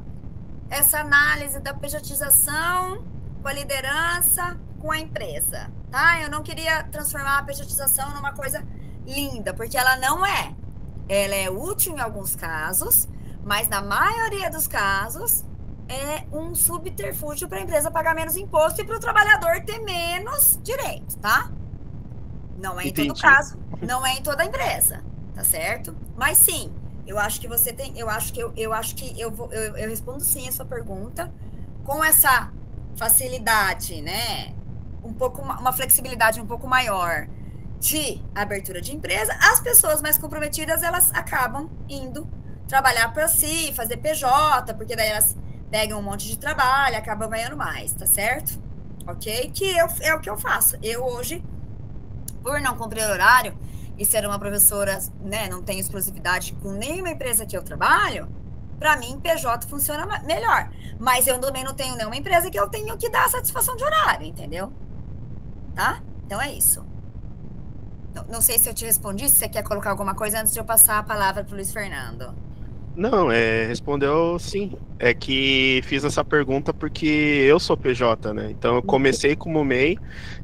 análise da pejotização com a liderança, com a empresa, tá? Eu não queria transformar a pejotização numa coisa linda, porque ela não é. Ela é útil em alguns casos, mas na maioria dos casos é um subterfúgio para a empresa pagar menos imposto e para o trabalhador ter menos direitos, tá? Não é em todo caso, não é em toda empresa, tá certo? Mas sim, eu acho que você tem, eu respondo sim a sua pergunta com essa facilidade, né? Uma flexibilidade um pouco maior de abertura de empresa. As pessoas mais comprometidas, elas acabam indo trabalhar para si, fazer PJ, porque daí elas pegam um monte de trabalho, acabam ganhando mais, tá certo? Ok? É o que eu faço. Eu hoje, por não cumprir horário e ser uma professora, né, não tenho exclusividade com nenhuma empresa que eu trabalho, para mim, PJ funciona melhor. Mas eu também não tenho nenhuma empresa que eu tenho que dar satisfação de horário, entendeu? Tá? Então é isso. Não sei se eu te respondi, se você quer colocar alguma coisa antes de eu passar a palavra para o Luiz Fernando. Não, respondeu sim. É que fiz essa pergunta porque eu sou PJ, né? Então eu comecei como MEI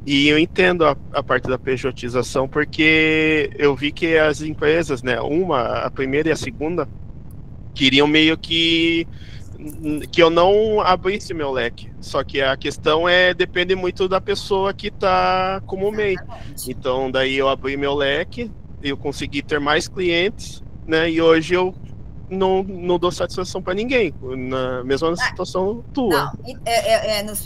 e eu entendo a parte da pejotização porque eu vi que as empresas, né? A primeira e a segunda, queriam meio que eu não abrisse meu leque. Só que a questão depende muito da pessoa que tá como MEI. Então daí eu abri meu leque, eu consegui ter mais clientes, né? E hoje eu não dou satisfação para ninguém, na mesma situação tua.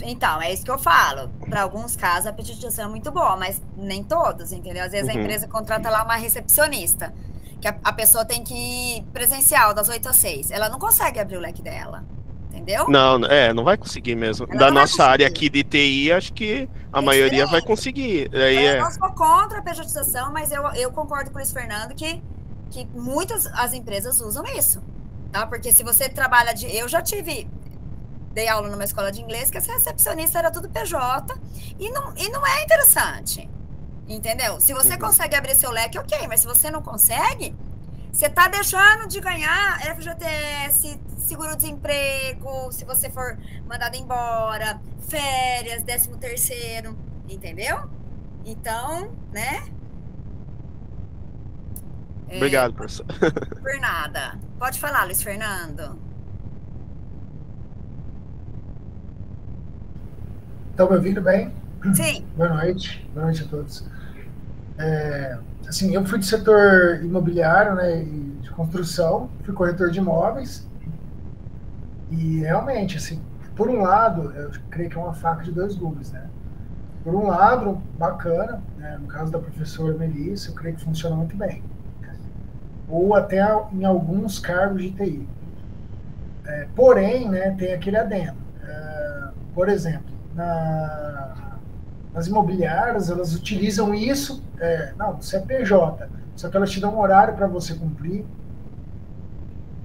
Então, é isso que eu falo. Para alguns casos a pejotização é muito boa, mas nem todos, entendeu? Às vezes a empresa contrata lá uma recepcionista, que a pessoa tem que ir presencial das 8 às 6. Ela não consegue abrir o leque dela, entendeu? Não vai conseguir mesmo. Da nossa área aqui de TI, acho que a maioria vai conseguir. Eu não sou contra a pejotização, mas eu concordo com o Luiz Fernando que muitas as empresas usam isso, tá? Porque se você trabalha eu já dei aula numa escola de inglês que essa recepcionista era tudo PJ e não é interessante, entendeu? Se você consegue abrir seu leque, ok, mas se você não consegue, você tá deixando de ganhar FGTS, seguro-desemprego, se você for mandado embora, férias, 13º, entendeu? Então, né? Obrigado, professor. Por nada. Pode falar, Luiz Fernando. Estão me ouvindo bem? Sim. Boa noite a todos. Assim, eu fui do setor imobiliário, né, e de construção, fui corretor de imóveis, e realmente, assim, por um lado, eu creio que é uma faca de dois gumes, né? Por um lado, bacana, né, no caso da professora Melissa, eu creio que funciona muito bem. Ou até em alguns cargos de TI. Porém, né, tem aquele adendo. Por exemplo, nas imobiliárias, elas utilizam isso, não, você é PJ, só que elas te dão um horário para você cumprir,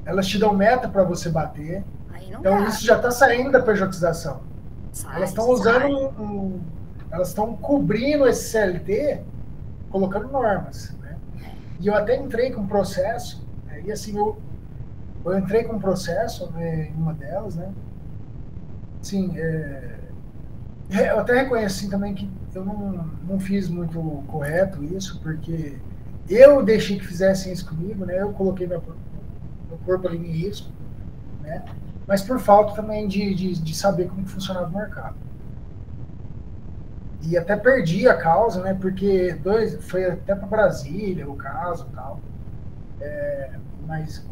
elas te dão meta para você bater, então dá. isso já está saindo da pejotização. Elas estão usando elas estão cobrindo esse CLT, colocando normas, né? E eu até entrei com um processo, e assim, eu entrei com um processo em uma delas, né? Assim, eu até reconheço assim, também que eu não fiz muito correto isso, porque eu deixei que fizessem isso comigo, né? Eu coloquei meu corpo ali em risco, né? Mas por falta também de saber como funcionava o mercado. E até perdi a causa, né? Porque foi até para Brasília o caso e tal. Mas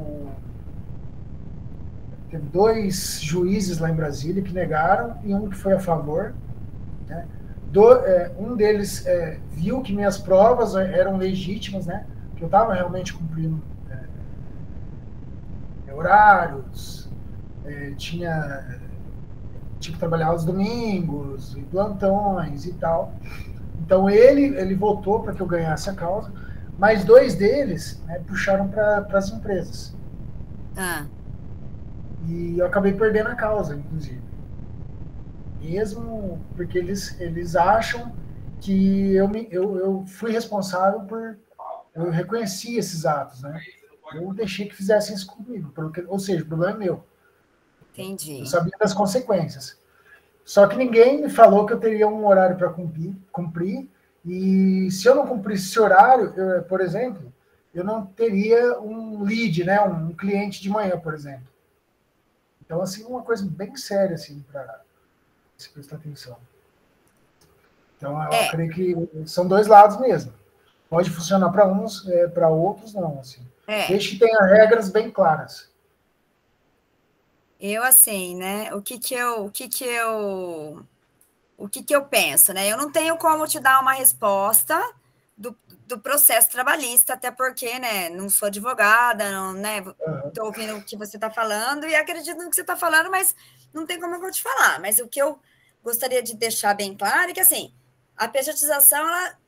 teve 2 juízes lá em Brasília que negaram e um que foi a favor, né? Um deles viu que minhas provas eram legítimas, né? Que eu estava realmente cumprindo horários, tinha que trabalhar aos domingos, e plantões e tal. Então ele votou para que eu ganhasse a causa, mas 2 deles, né, puxaram para as empresas. E eu acabei perdendo a causa, inclusive. Mesmo porque eles acham que eu fui responsável por... Eu reconheci esses atos, né? Eu deixei que fizessem isso comigo. Ou seja, o problema é meu. Entendi. Eu sabia das consequências. Só que ninguém me falou que eu teria um horário para cumprir. E se eu não cumprisse esse horário, por exemplo, eu não teria um lead, né? Um cliente de manhã, por exemplo. Então, assim, uma coisa bem séria, assim, para se prestar atenção. Então, eu creio que são 2 lados mesmo. Pode funcionar para uns, para outros não, assim. Desde que tenha regras bem claras. Eu, assim, né, o que eu penso, né? Eu não tenho como te dar uma resposta do processo trabalhista, até porque, né, não sou advogada, não, né, estou ouvindo o que você está falando e acredito no que você está falando, mas não tem como eu te falar. Mas o que eu gostaria de deixar bem claro é que, assim, a pejotização,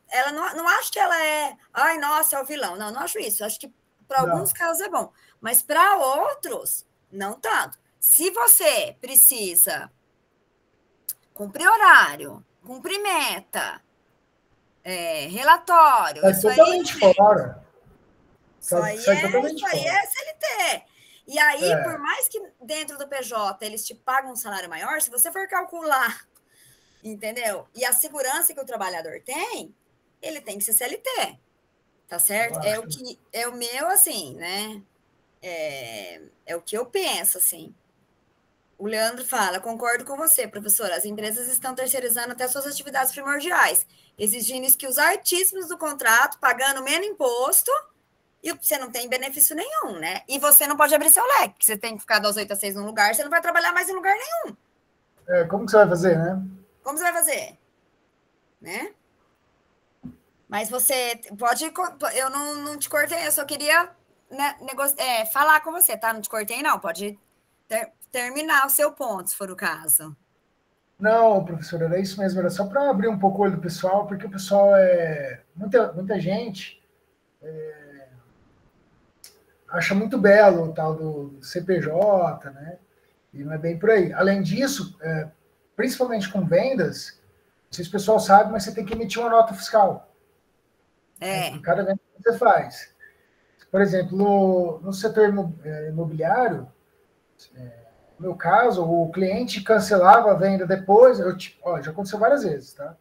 ela não acho que ela é, ai, nossa, é o vilão. Não acho isso. Acho que para alguns casos é bom, mas para outros, não tanto. Se você precisa cumprir horário, cumprir meta, relatório, Sai totalmente fora. Isso aí é CLT. E aí, por mais que dentro do PJ eles te pagam um salário maior, se você for calcular, entendeu? E a segurança que o trabalhador tem, ele tem que ser CLT. Tá certo? É o meu, assim, né? É o que eu penso, assim. O Leandro fala, concordo com você, professora, as empresas estão terceirizando até suas atividades primordiais, exigindo skills altíssimos do contrato, pagando menos imposto, e você não tem benefício nenhum, né? E você não pode abrir seu leque, porque você tem que ficar das 8 às 6 num lugar, você não vai trabalhar mais em lugar nenhum. Como que você vai fazer, né? Como você vai fazer? Né? Mas você pode... Eu não te cortei, eu só queria, né, falar com você, tá? Não te cortei, não. Pode terminar o seu ponto, se for o caso. Não, professora, era isso mesmo. Era só para abrir um pouco o olho do pessoal, porque o pessoal muita gente acha muito belo o tal do CPJ, né? E não é bem por aí. Além disso, principalmente com vendas, não sei se o pessoal sabe, mas você tem que emitir uma nota fiscal. Por cada venda que você faz. Por exemplo, no setor imobiliário, no meu caso, o cliente cancelava a venda depois, já aconteceu várias vezes, tá?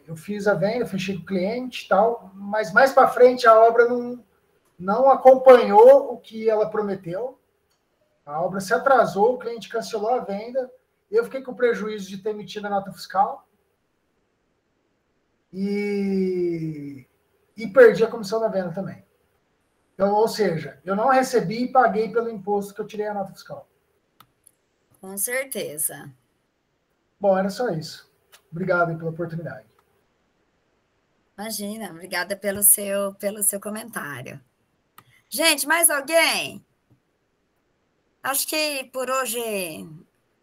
Eu fiz a venda, fechei com o cliente e tal, mas mais para frente a obra não acompanhou o que ela prometeu, a obra se atrasou, o cliente cancelou a venda, eu fiquei com o prejuízo de ter emitido a nota fiscal e perdi a comissão da venda também. Então, ou seja, eu não recebi e paguei pelo imposto que eu tirei a nota fiscal. Com certeza. Bom, era só isso. Obrigado pela oportunidade. Imagina, obrigada pelo seu comentário. Gente, mais alguém? Acho que por hoje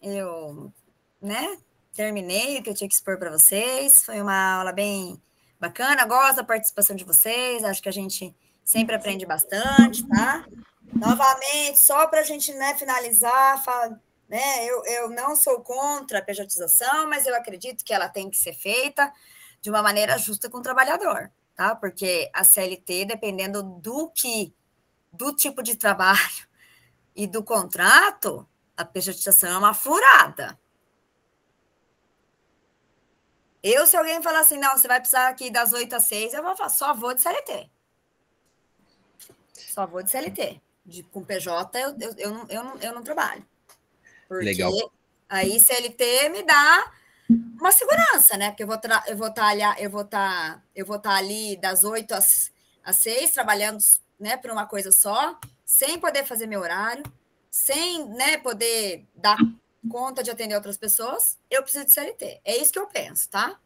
eu, né, terminei o que eu tinha que expor para vocês. Foi uma aula bem bacana, gosto da participação de vocês, acho que a gente sempre aprende bastante, tá? Novamente, só para a gente, né, finalizar, né, eu não sou contra a pejotização, mas eu acredito que ela tem que ser feita de uma maneira justa com o trabalhador, tá? Porque a CLT, dependendo do tipo de trabalho e do contrato, a pejotização é uma furada. Se alguém falar assim, não, você vai precisar aqui das 8 às 6, eu vou falar, só vou de CLT. Só vou de CLT. Com PJ, eu não trabalho. Porque Legal. aí CLT me dá uma segurança, né? Porque eu vou estar ali das 8 às 6, trabalhando, né, por uma coisa só, sem poder fazer meu horário, sem, né, poder dar conta de atender outras pessoas, eu preciso de CLT. É isso que eu penso, tá?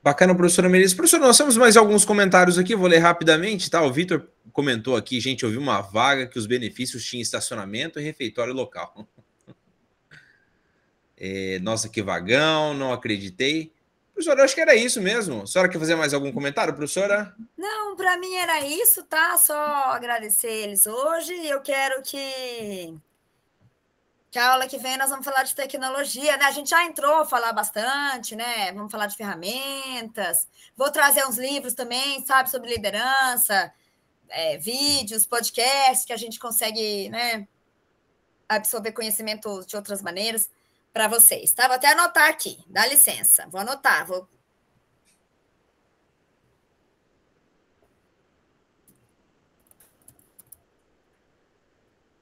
Bacana, professora Melissa. Professor, nós temos mais alguns comentários aqui, vou ler rapidamente, tá? O Vitor comentou aqui, gente, eu vi uma vaga que os benefícios tinham estacionamento e refeitório local. Nossa, que vagão, não acreditei. Professora, eu acho que era isso mesmo. A senhora quer fazer mais algum comentário, professora? Não, para mim era isso, tá? Só agradecer eles hoje. Eu quero que a aula que vem nós vamos falar de tecnologia, né? A gente já entrou a falar bastante, né? Vamos falar de ferramentas. Vou trazer uns livros também, sabe, sobre liderança, vídeos, podcasts, que a gente consegue, né, absorver conhecimento de outras maneiras para vocês, tá? Vou até anotar aqui, dá licença. Vou anotar,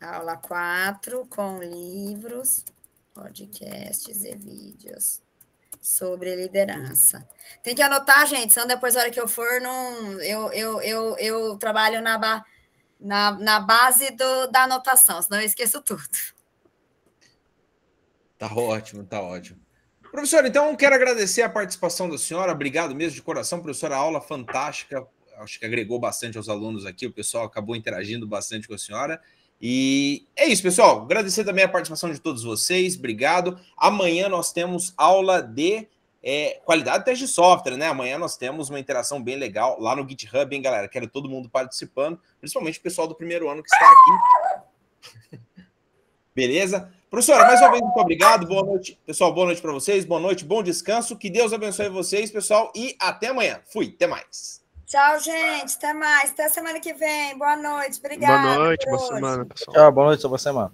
Aula 4, com livros, podcasts e vídeos sobre liderança. Tem que anotar, gente, senão depois, na hora que eu for, eu trabalho na base da anotação, senão eu esqueço tudo. Tá ótimo, tá ótimo. Professora, então, quero agradecer a participação da senhora, obrigado mesmo de coração, professora, aula fantástica, acho que agregou bastante aos alunos aqui, o pessoal acabou interagindo bastante com a senhora. E é isso, pessoal. Agradecer também a participação de todos vocês. Obrigado. Amanhã nós temos aula de qualidade de teste de software, né? Amanhã nós temos uma interação bem legal lá no GitHub, hein, galera? Quero todo mundo participando, principalmente o pessoal do primeiro ano que está aqui. Beleza? Professora, mais uma vez, muito obrigado. Boa noite, pessoal. Boa noite para vocês. Boa noite, bom descanso. Que Deus abençoe vocês, pessoal. E até amanhã. Fui, até mais. Tchau, gente. Até mais. Até semana que vem. Boa noite. Obrigada. Boa noite, boa semana, pessoal. Tchau, boa noite, boa semana.